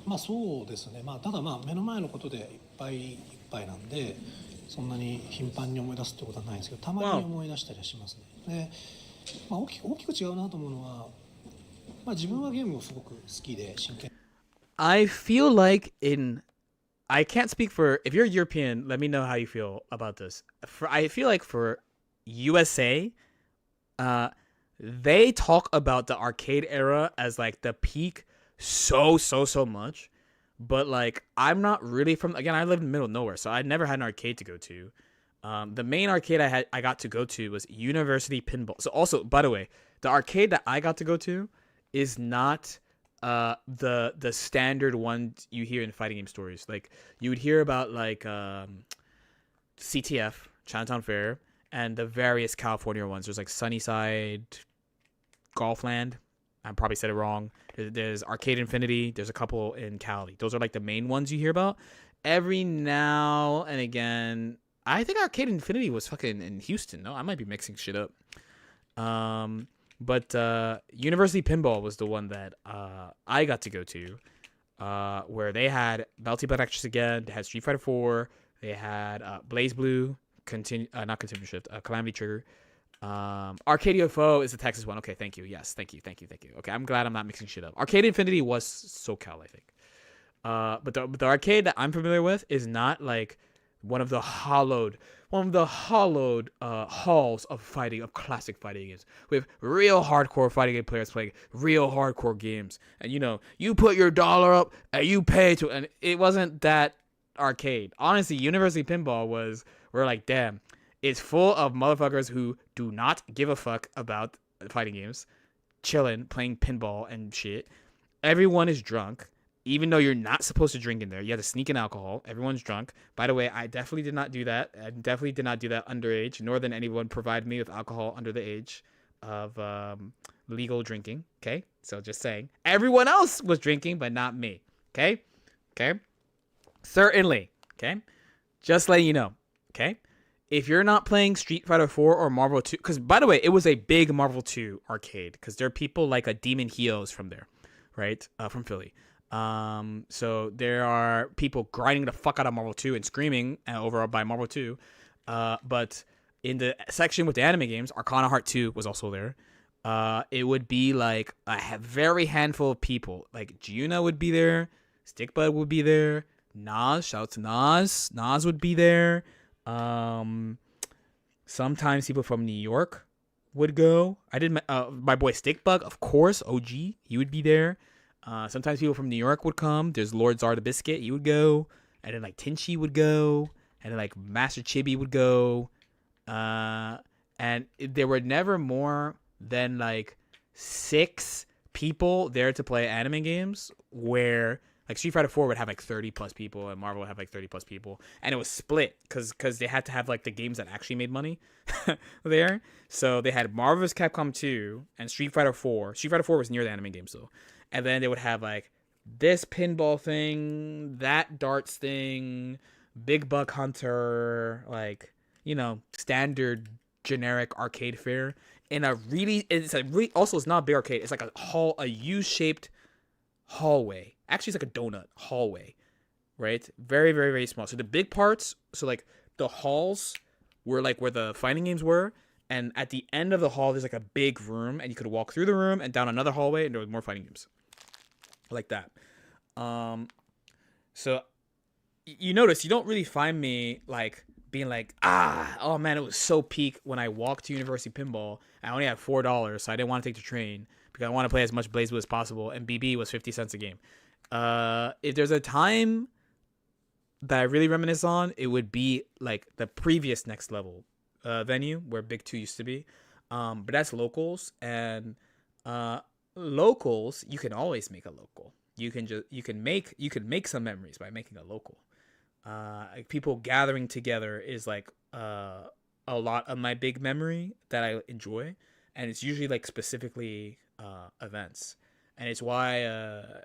まあそうですね。まあただまあ目の前のことでいっぱいいっぱいなんで、そんなに頻繁に思い出すってことはないんですけど、たまに思い出したりはしますね。で、まあ大きく違うなと思うのは、まあ自分はゲームをすごく好きで真剣。I feel like I can't speak for, if you're European, let me know how you feel about this. I feel like for USA, they talk about the arcade era as like the peak so much, but like I'm not really from, again, I live in the middle of nowhere, so I never had an arcade to go to. The main arcade I got to go to was University Pinball. So also, by the way, the arcade that I got to go to is not the standard one you hear in fighting game stories. Like you would hear about like CTF, Chinatown Fair, and the various California ones. There's like Sunnyside, Golfland. I probably said it wrong. There's Arcade Infinity. There's a couple in Cali. Those are like the main ones you hear about. Every now and again, I think Arcade Infinity was fucking in Houston. No, I might be mixing shit up. But University Pinball was the one that I got to go to, where they had Bounty Blood Actress again. They had Street Fighter 4. They had Blaze Blue, not Continuum Shift, Calamity Trigger. Arcade UFO is the Texas one. Okay, thank you. Yes, thank you. Okay, I'm glad I'm not mixing shit up. Arcade Infinity was SoCal, I think. But the arcade that I'm familiar with is not like one of the hollowed halls of classic fighting games with real hardcore fighting game players playing real hardcore games, and you know, you put your dollar up and you pay to, and it wasn't that arcade. Honestly, University Pinball we're like, damn, it's full of motherfuckers who do not give a fuck about fighting games, chilling, playing pinball and shit. Everyone is drunk. Even though you're not supposed to drink in there, you have to sneak in alcohol. Everyone's drunk. By the way, I definitely did not do that. I definitely did not do that underage, nor did anyone provide me with alcohol under the age of legal drinking. Okay? So just saying. Everyone else was drinking, but not me. Okay? Okay? Certainly. Okay? Just letting you know. Okay? If you're not playing Street Fighter 4 or Marvel 2, because by the way, it was a big Marvel 2 arcade, because there are people like a Demon Heos from there, right? From Philly. So there are people grinding the fuck out of Marvel 2 and screaming over by Marvel 2. But in the section with the anime games, Arcana Heart 2 was also there. It would be like a very handful of people. Like Giuna would be there. Stickbud would be there. Nas, shout out to Nas. Nas would be there. Sometimes people from New York would go. I did my boy Stickbug, of course, OG. He would be there. Sometimes people from New York would come. There's Lord Zar the Biscuit. He would go. And then like Tinchi would go. And then like Master Chibi would go. And there were never more than like 6 people there to play anime games, where like Street Fighter 4 would have like 30 plus people and Marvel would have like 30 plus people. And it was split because they had to have like the games that actually made money there. So they had Marvel vs. Capcom 2 and Street Fighter 4. Street Fighter 4 was near the anime games though. And then they would have like this pinball thing, that darts thing, Big Buck Hunter, like, standard generic arcade fare in a really, also it's not a big arcade. It's like a U-shaped hallway. Actually, it's like a donut hallway, right? Very, very, very small. So the big parts, so like the halls were like where the fighting games were. And at the end of the hall, there's like a big room, and you could walk through the room and down another hallway, and there was more fighting games, like that. So you notice you don't really find me like being like, oh man, it was so peak when I walked to University Pinball. I only had $4, so I didn't want to take the train because I want to play as much BlazBlue as possible, and BB was 50 cents a game. If there's a time that I really reminisce on, it would be like the previous next level venue where Big 2 used to be. But that's locals, and locals, you can always make a local. You can make some memories by making a local. Like people gathering together is like a lot of my big memory that I enjoy, and it's usually like specifically events. And it's why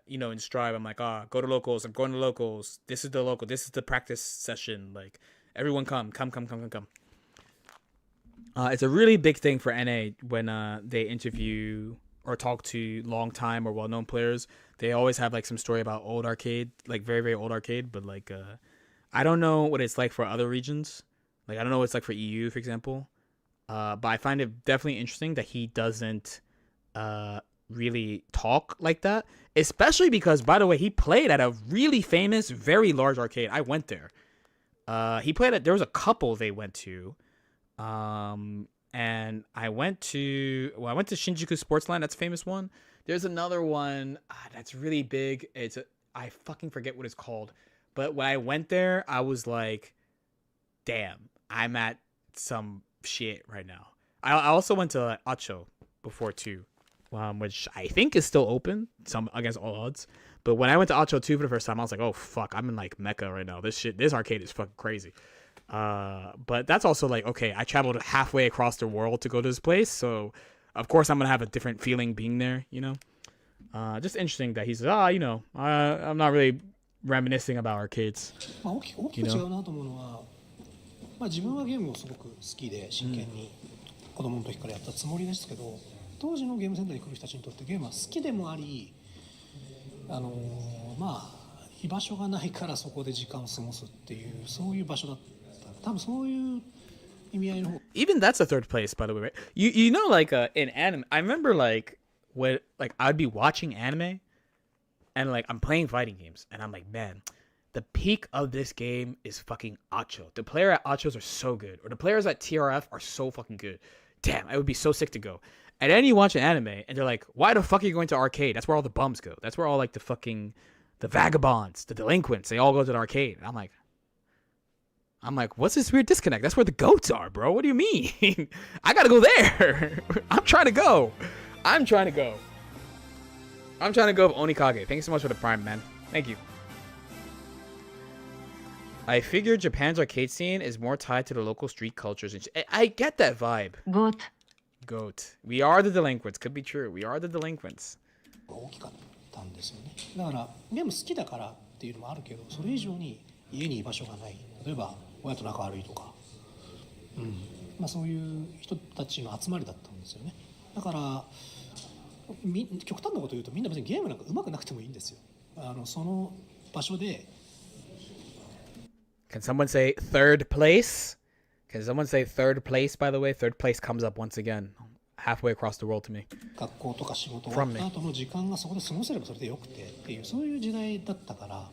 in Strive I'm like, go to locals, I'm going to locals, this is the local, this is the practice session, like everyone come. It's a really big thing for NA when they interview or talk to long time or well-known players. They always have like some story about old arcade, like very, very old arcade, but like I don't know what it's like for other regions. Like I don't know what it's like for EU, for example. But I find it definitely interesting that he doesn't really talk like that, especially because, by the way, he played at a really famous, very large arcade. I went there. There was a couple they went to. And I went to Shinjuku Sportsline. That's a famous one. There's another one that's really big. I fucking forget what it's called. But when I went there, I was like, damn, I'm at some shit right now. I also went to Acho before too, which I think is still open, some against all odds. But when I went to Acho 2 for the first time, I was like, oh fuck, I'm in like Mecca right now. This arcade is fucking crazy. But that's also like, okay, I traveled halfway across the world to go to this place, so of course I'm gonna have a different feeling being there, just interesting that he's I'm not really reminiscing about arcades. 大きく違うなと思うのは、自分はゲームをすごく好きで真剣に子供の時からやったつもりですけど、当時のゲームセンターに来る人たちにとってゲームは好きでもあり、居場所がないからそこで時間を過ごすっていうそういう場所だった。多分そういう意味合いの方。Even that's a third place, by the way, right? You know, like in anime, I remember like when like I'd be watching anime, and like I'm playing fighting games, and I'm like, man, the peak of this game is fucking Acho. The player at Achos are so good, or the players at TRF are so fucking good. Damn, I would be so sick to go. And then you watch an anime, and they're like, why the fuck are you going to arcade? That's where all the bums go. That's where all like the vagabonds, the delinquents, they all go to the arcade. And I'm like, what's this weird disconnect? That's where the goats are, bro. What do you mean? I gotta go there. I'm trying to go with Onikage. Thank you so much for the prime, man. Thank you. I figure Japan's arcade scene is more tied to the local street cultures. I get that vibe. Goat. We are the delinquents. Could be true. We are the delinquents. 大きかったんですよね。だからゲーム好きだからっていうのもあるけど、それ以上に家に居場所がない。例えば親と仲悪いとか、そういう人たちの集まりだったんですよね。だから極端なこと言うとみんな別にゲームなんか上手くなくてもいいんですよ。その場所で。Can someone say third place? Can someone say third place, by the way? Third place comes up once again, halfway across the world to me. 学校とか仕事終わった後の時間がそこで過ごせればそれでよくてっていうそういう時代だったから、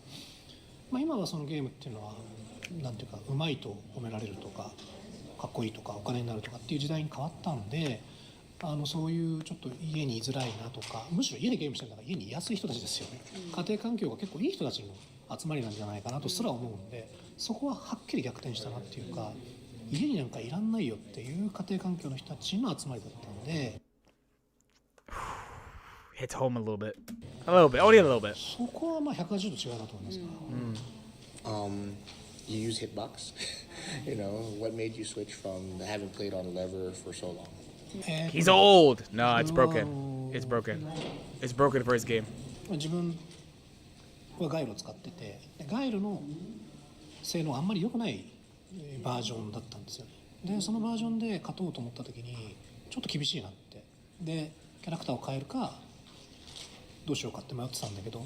今はそのゲームっていうのはなんていうかうまいと褒められるとかかっこいいとかお金になるとかっていう時代に変わったんで、そういうちょっと家に居づらいなとか、むしろ家でゲームしてるのが家に居やすい人たちですよね。家庭環境が結構いい人たちの集まりなんじゃないかなとすら思うんで、そこははっきり逆転したなっていうか、家になんかいらんないよっていう家庭環境の人たちの集まりだったんで。Hits home a little bit, only a little bit. そこは180度違うなと思いますから。You use hitbox? What made you switch from having played on lever for so long? He's old. No, it's broken. It's broken. It's broken for his game. 自分はガイロを使ってて、ガイロの性能あんまり良くないバージョンだったんですよね。でそのバージョンで勝とうと思った時にちょっと厳しいなって、でキャラクターを変えるかどうしようかって迷ってたんだけど、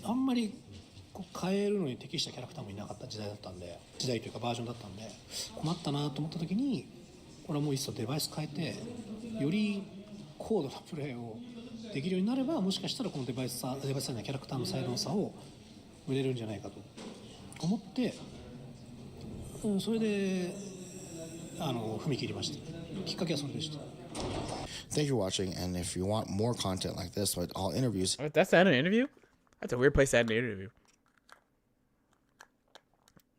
あんまりこう変えるのに適したキャラクターもいなかった時代というかバージョンだったんで、困ったなと思った時に、これはもういっそデバイス変えてより高度なプレーをできるようになれば、もしかしたらこのデバイスさんのキャラクターの才能差を埋めれるんじゃないかと思って、それで踏み切りました。きっかけはそれでした。Thank you for watching, and if you want more content like this with all interviews. That's the end of an interview? That's a weird place to end an interview.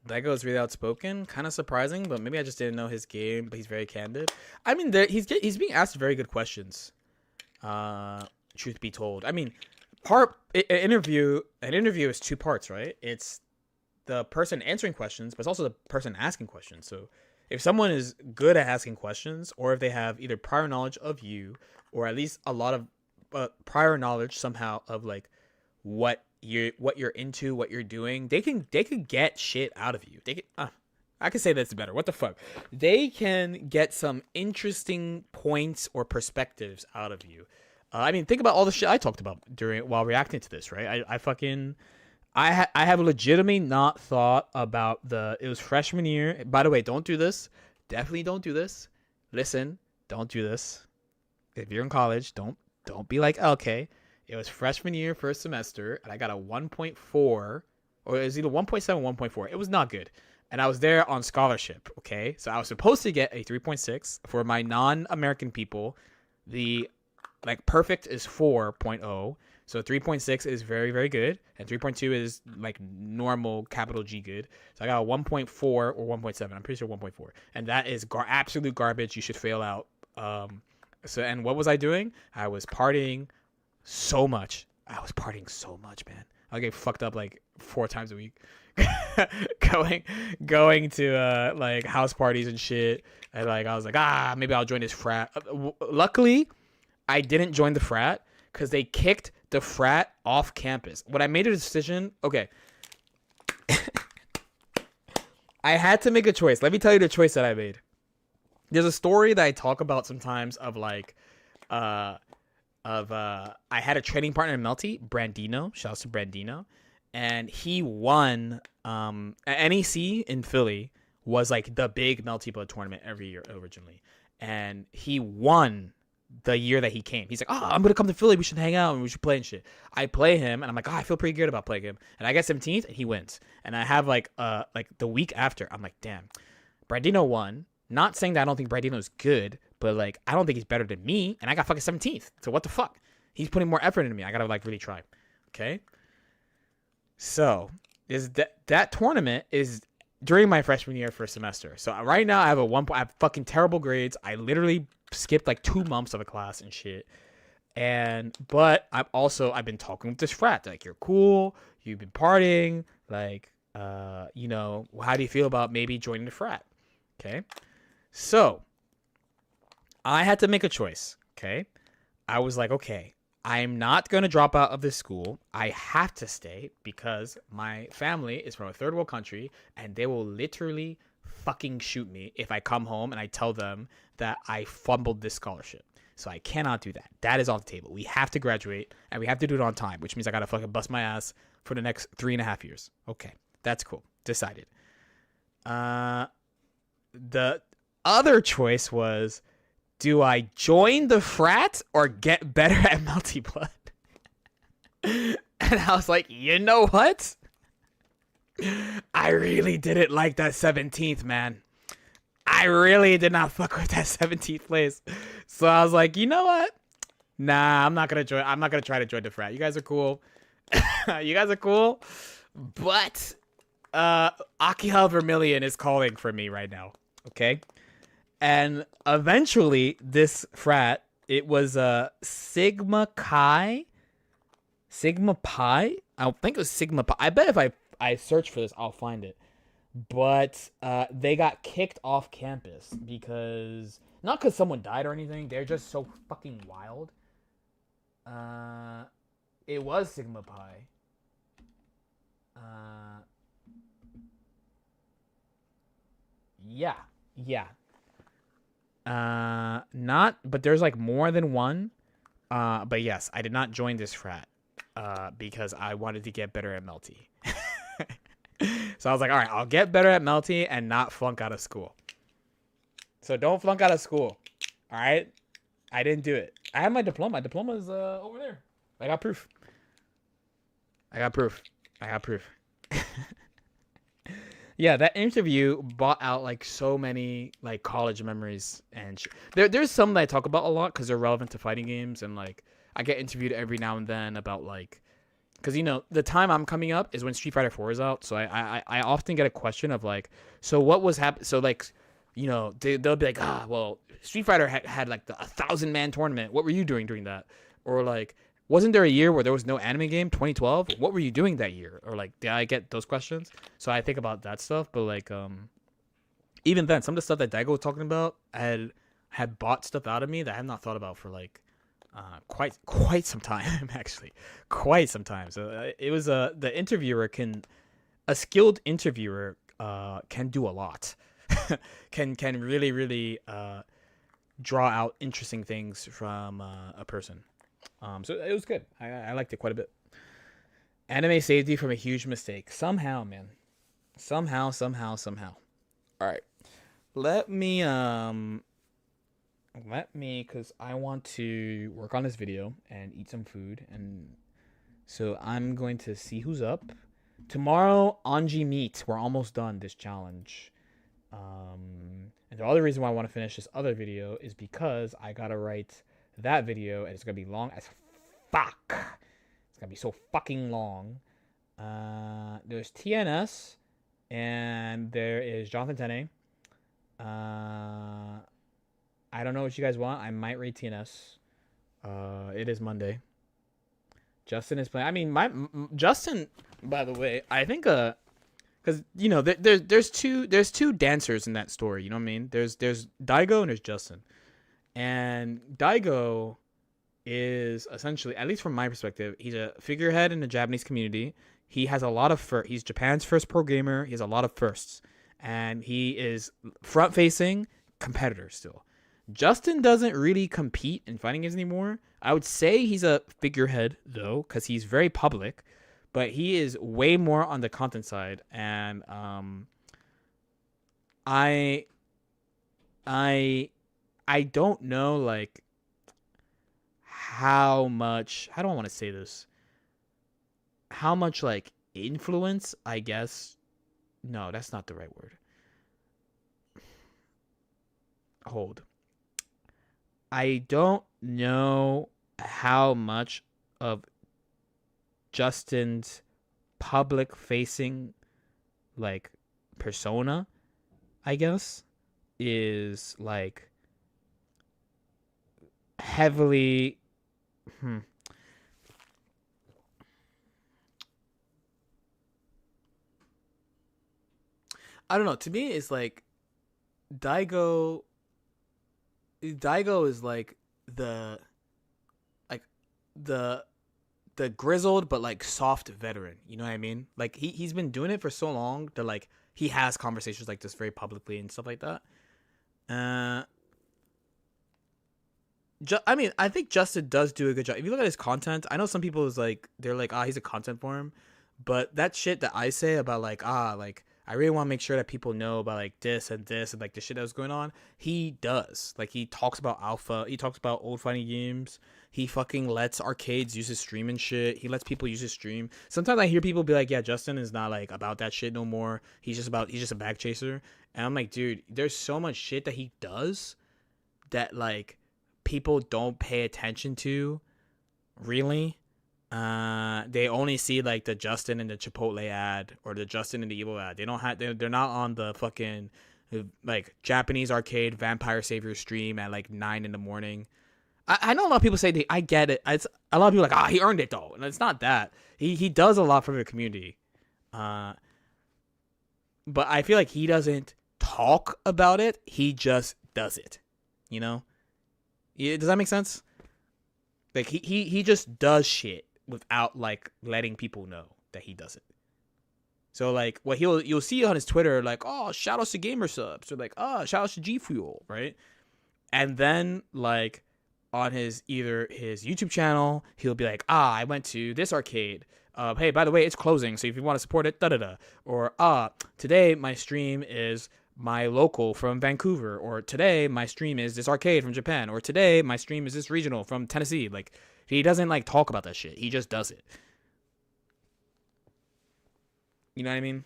Daigo is really outspoken, kind of surprising, but maybe I just didn't know his game. But he's very candid. I mean, he's being asked very good questions. Truth be told, I mean, an interview is two parts, right? It's the person answering questions, but it's also the person asking questions. So if someone is good at asking questions, or if they have either prior knowledge of you, or at least a lot of prior knowledge somehow of like what you're into, what you're doing, they could get shit out of you. They can, I can say that's better. What the fuck? They can get some interesting points or perspectives out of you. I mean, think about all the shit I talked about while reacting to this, right? I have legitimately not thought about it was freshman year. By the way, don't do this. Definitely don't do this. Listen, don't do this. If you're in college, don't be like LK. It was freshman year, first semester, and I got a 1.4, or it was either 1.7 or 1.4. It was not good. And I was there on scholarship, okay? So I was supposed to get a 3.6. For my non-American people, the perfect is 4.0. So 3.6 is very, very good. And 3.2 is like normal capital G good. So I got a 1.4 or 1.7. I'm pretty sure 1.4. And that is absolute garbage. You should fail out. And what was I doing? I was partying so much. Man. I get fucked up like 4 times a week. going to like house parties and shit. And like I was like, maybe I'll join this frat. Luckily, I didn't join the frat because they kicked the frat off campus. When I made a decision, okay. I had to make a choice. Let me tell you the choice that I made. There's a story that I talk about sometimes of like I had a training partner in Melty, Brandino. Shouts to Brandino. And he won NEC in Philly was like the big Melty Blood tournament every year originally. And he won the year that he came. He's like, I'm going to come to Philly. We should hang out and we should play and shit. I play him and I'm like, I feel pretty good about playing him. And I get 17th and he wins. And I have like the week after, I'm like, damn, Brandino won. Not saying that I don't think Brandino's good, but like, I don't think he's better than me. And I got fucking 17th. So what the fuck? He's putting more effort into me. I got to like really try. Okay. So is that tournament is during my freshman year first semester. So right now I have fucking terrible grades. I literally skipped like 2 months of a class and shit. But I've been talking with this frat. Like, you're cool. You've been partying. Like, how do you feel about maybe joining the frat? Okay. So I had to make a choice. Okay. I was like, okay, I'm not going to drop out of this school. I have to stay because my family is from a third world country and they will literally fucking shoot me if I come home and I tell them that I fumbled this scholarship. So I cannot do that. That is off the table. We have to graduate and we have to do it on time, which means I got to fucking bust my ass for the next 3.5 years. Okay. That's cool. Decided. The other choice was, do I join the frat or get better at Melty Blood? And I was like, you know what? I really didn't like that 17th, man. I really did not fuck with that 17th place. So I was like, you know what? Nah, I'm not going to join. I'm not going to try to join the frat. You guys are cool. But Akihel Vermilion is calling for me right now. Okay? And eventually, this frat, it was Sigma Pi. I think it was Sigma Pi. I bet if I search for this, I'll find it. But they got kicked off campus because, not because someone died or anything, they're just so fucking wild. It was Sigma Pi. Yeah. Not, but there's like more than one. But yes, I did not join this frat because I wanted to get better at Melty. So I was like, all right, I'll get better at Melty and not flunk out of school. So don't flunk out of school. All right? I didn't do it. I have my diploma. My diploma is over there. I got proof. Yeah, that interview brought out like so many like college memories and there's some that I talk about a lot because they're relevant to fighting games, and like I get interviewed every now and then about like, because you know the time I'm coming up is when Street Fighter 4 is out, so I often get a question of like, so what was happening? So like, you know, they'll be like, well, Street Fighter had like the 1,000-man tournament. What were you doing during that? Or like, wasn't there a year where there was no anime game, 2012? What were you doing that year? Or like, did I get those questions? So I think about that stuff. But like, even then, some of the stuff that Daigo was talking about had bought stuff out of me that I have not thought about for like quite some time, actually, quite some time. So it was the interviewer a skilled interviewer can do a lot, can really draw out interesting things from a person. So it was good. I liked it quite a bit. Anime saved you from a huge mistake. Somehow, man. Somehow. All right. Let me, because I want to work on this video and eat some food. And so I'm going to see who's up. Tomorrow, Anji Meet. We're almost done this challenge. And the other reason why I want to finish this other video is because I got to write that video, and it's gonna be long as fuck. It's gonna be so fucking long. There's TNS, and there is Jonathan Tene. I don't know what you guys want. I might rate TNS. It is Monday. Justin is playing. I mean, Justin. By the way, I think because you know there's two dancers in that story. You know what I mean? There's Daigo and there's Justin. And Daigo is essentially, at least from my perspective, he's a figurehead in the Japanese community. He has a lot of he's Japan's first pro gamer. He has a lot of firsts, and he is front-facing competitor still. Justin doesn't really compete in fighting games anymore. I would say he's a figurehead though, because he's very public, but he is way more on the content side. And I don't know, like, how much, how do I want to say this? How much, like, influence, I guess. No, that's not the right word. Hold. I don't know how much of Justin's public-facing, like, persona, I guess, is, like, heavily I don't know. To me, it's like Daigo is like the grizzled but like soft veteran. You know what I mean? Like he's been doing it for so long that like he has conversations like this very publicly and stuff like that. I mean, I think Justin does do a good job. If you look at his content, I know some people is like they're like, he's a content farm, but that shit that I say about like like I really want to make sure that people know about like this and like the shit that was going on. He does. Like he talks about alpha. He talks about old fighting games. He fucking lets arcades use his stream and shit. He lets people use his stream. Sometimes I hear people be like, yeah, Justin is not like about that shit no more. He's just a bag chaser. And I'm like, dude, there's so much shit that he does that like people don't pay attention to, really. They only see like the Justin and the Chipotle ad or the Justin and the Evil ad. They don't have. They're not on the fucking like Japanese arcade vampire savior stream at like 9 a.m. I know a lot of people say I get it. It's a lot of people like he earned it though, and it's not that. He does a lot for the community, but I feel like he doesn't talk about it. He just does it. You know. Yeah, does that make sense? Like he just does shit without like letting people know that he does it. So like what you'll see on his Twitter, like, oh, shout outs to gamer subs, or like, oh, shout outs to G Fuel, right? And then like on his either his YouTube channel, he'll be like, I went to this arcade. Hey, by the way, it's closing, so if you want to support it, da-da-da. Or, today my stream is my local from Vancouver. Or today my stream is this arcade from Japan. Or today my stream is this regional from Tennessee. Like, he doesn't, like, talk about that shit. He just does it. You know what I mean?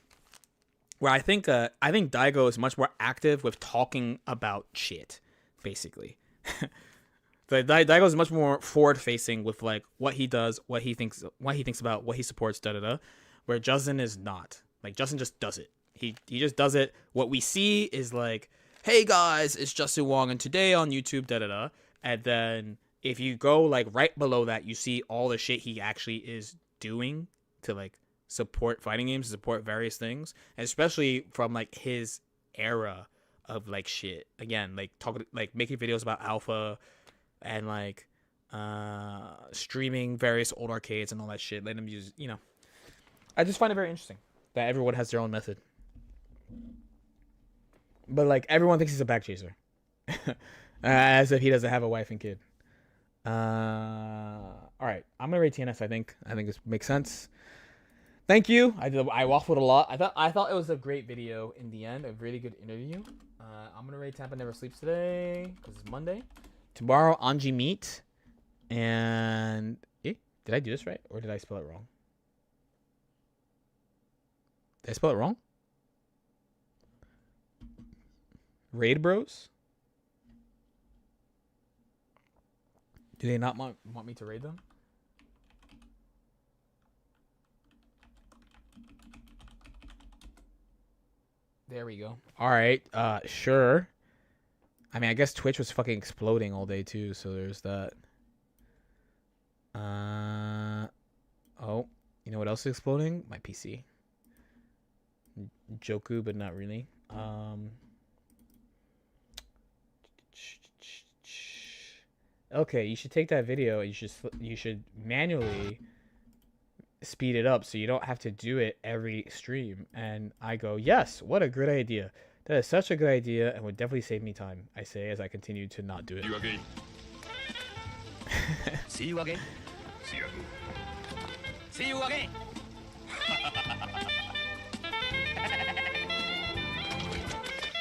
Where I think Daigo is much more active with talking about shit, basically. Daigo is much more forward-facing with like what he does, what he thinks about, what he supports, da-da-da. Where Justin is not. Like, Justin just does it. He just does it. What we see is like, hey guys, it's Justin Wong, and today on YouTube, da-da-da. And then if you go like right below that, you see all the shit he actually is doing to like support fighting games, support various things, and especially from like his era of like shit. Again, like making videos about Alpha and like streaming various old arcades and all that shit, letting them use, you know. I just find it very interesting that everyone has their own method. But like everyone thinks he's a back chaser. As if he doesn't have a wife and kid. Alright, I'm gonna rate TNS, I think this makes sense. Thank you. I waffled a lot. I thought it was a great video in the end, a really good interview. I'm gonna rate Tampa Never Sleeps today because it's Monday. Tomorrow, Anji Meet. And did I do this right or did I spell it wrong? Did I spell it wrong? Raid Bros? Do they not want me to raid them? There we go. Alright, sure. I mean, I guess Twitch was fucking exploding all day too, so there's that. Oh, you know what else is exploding? My PC. Joku, but not really. Okay, you should take that video. You should manually speed it up so you don't have to do it every stream. And I go, yes, what a great idea. That is such a good idea and would definitely save me time, I say as I continue to not do it. See you again. See you again. See you again.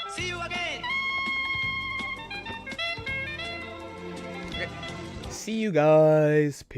See you again. See you guys. Peace.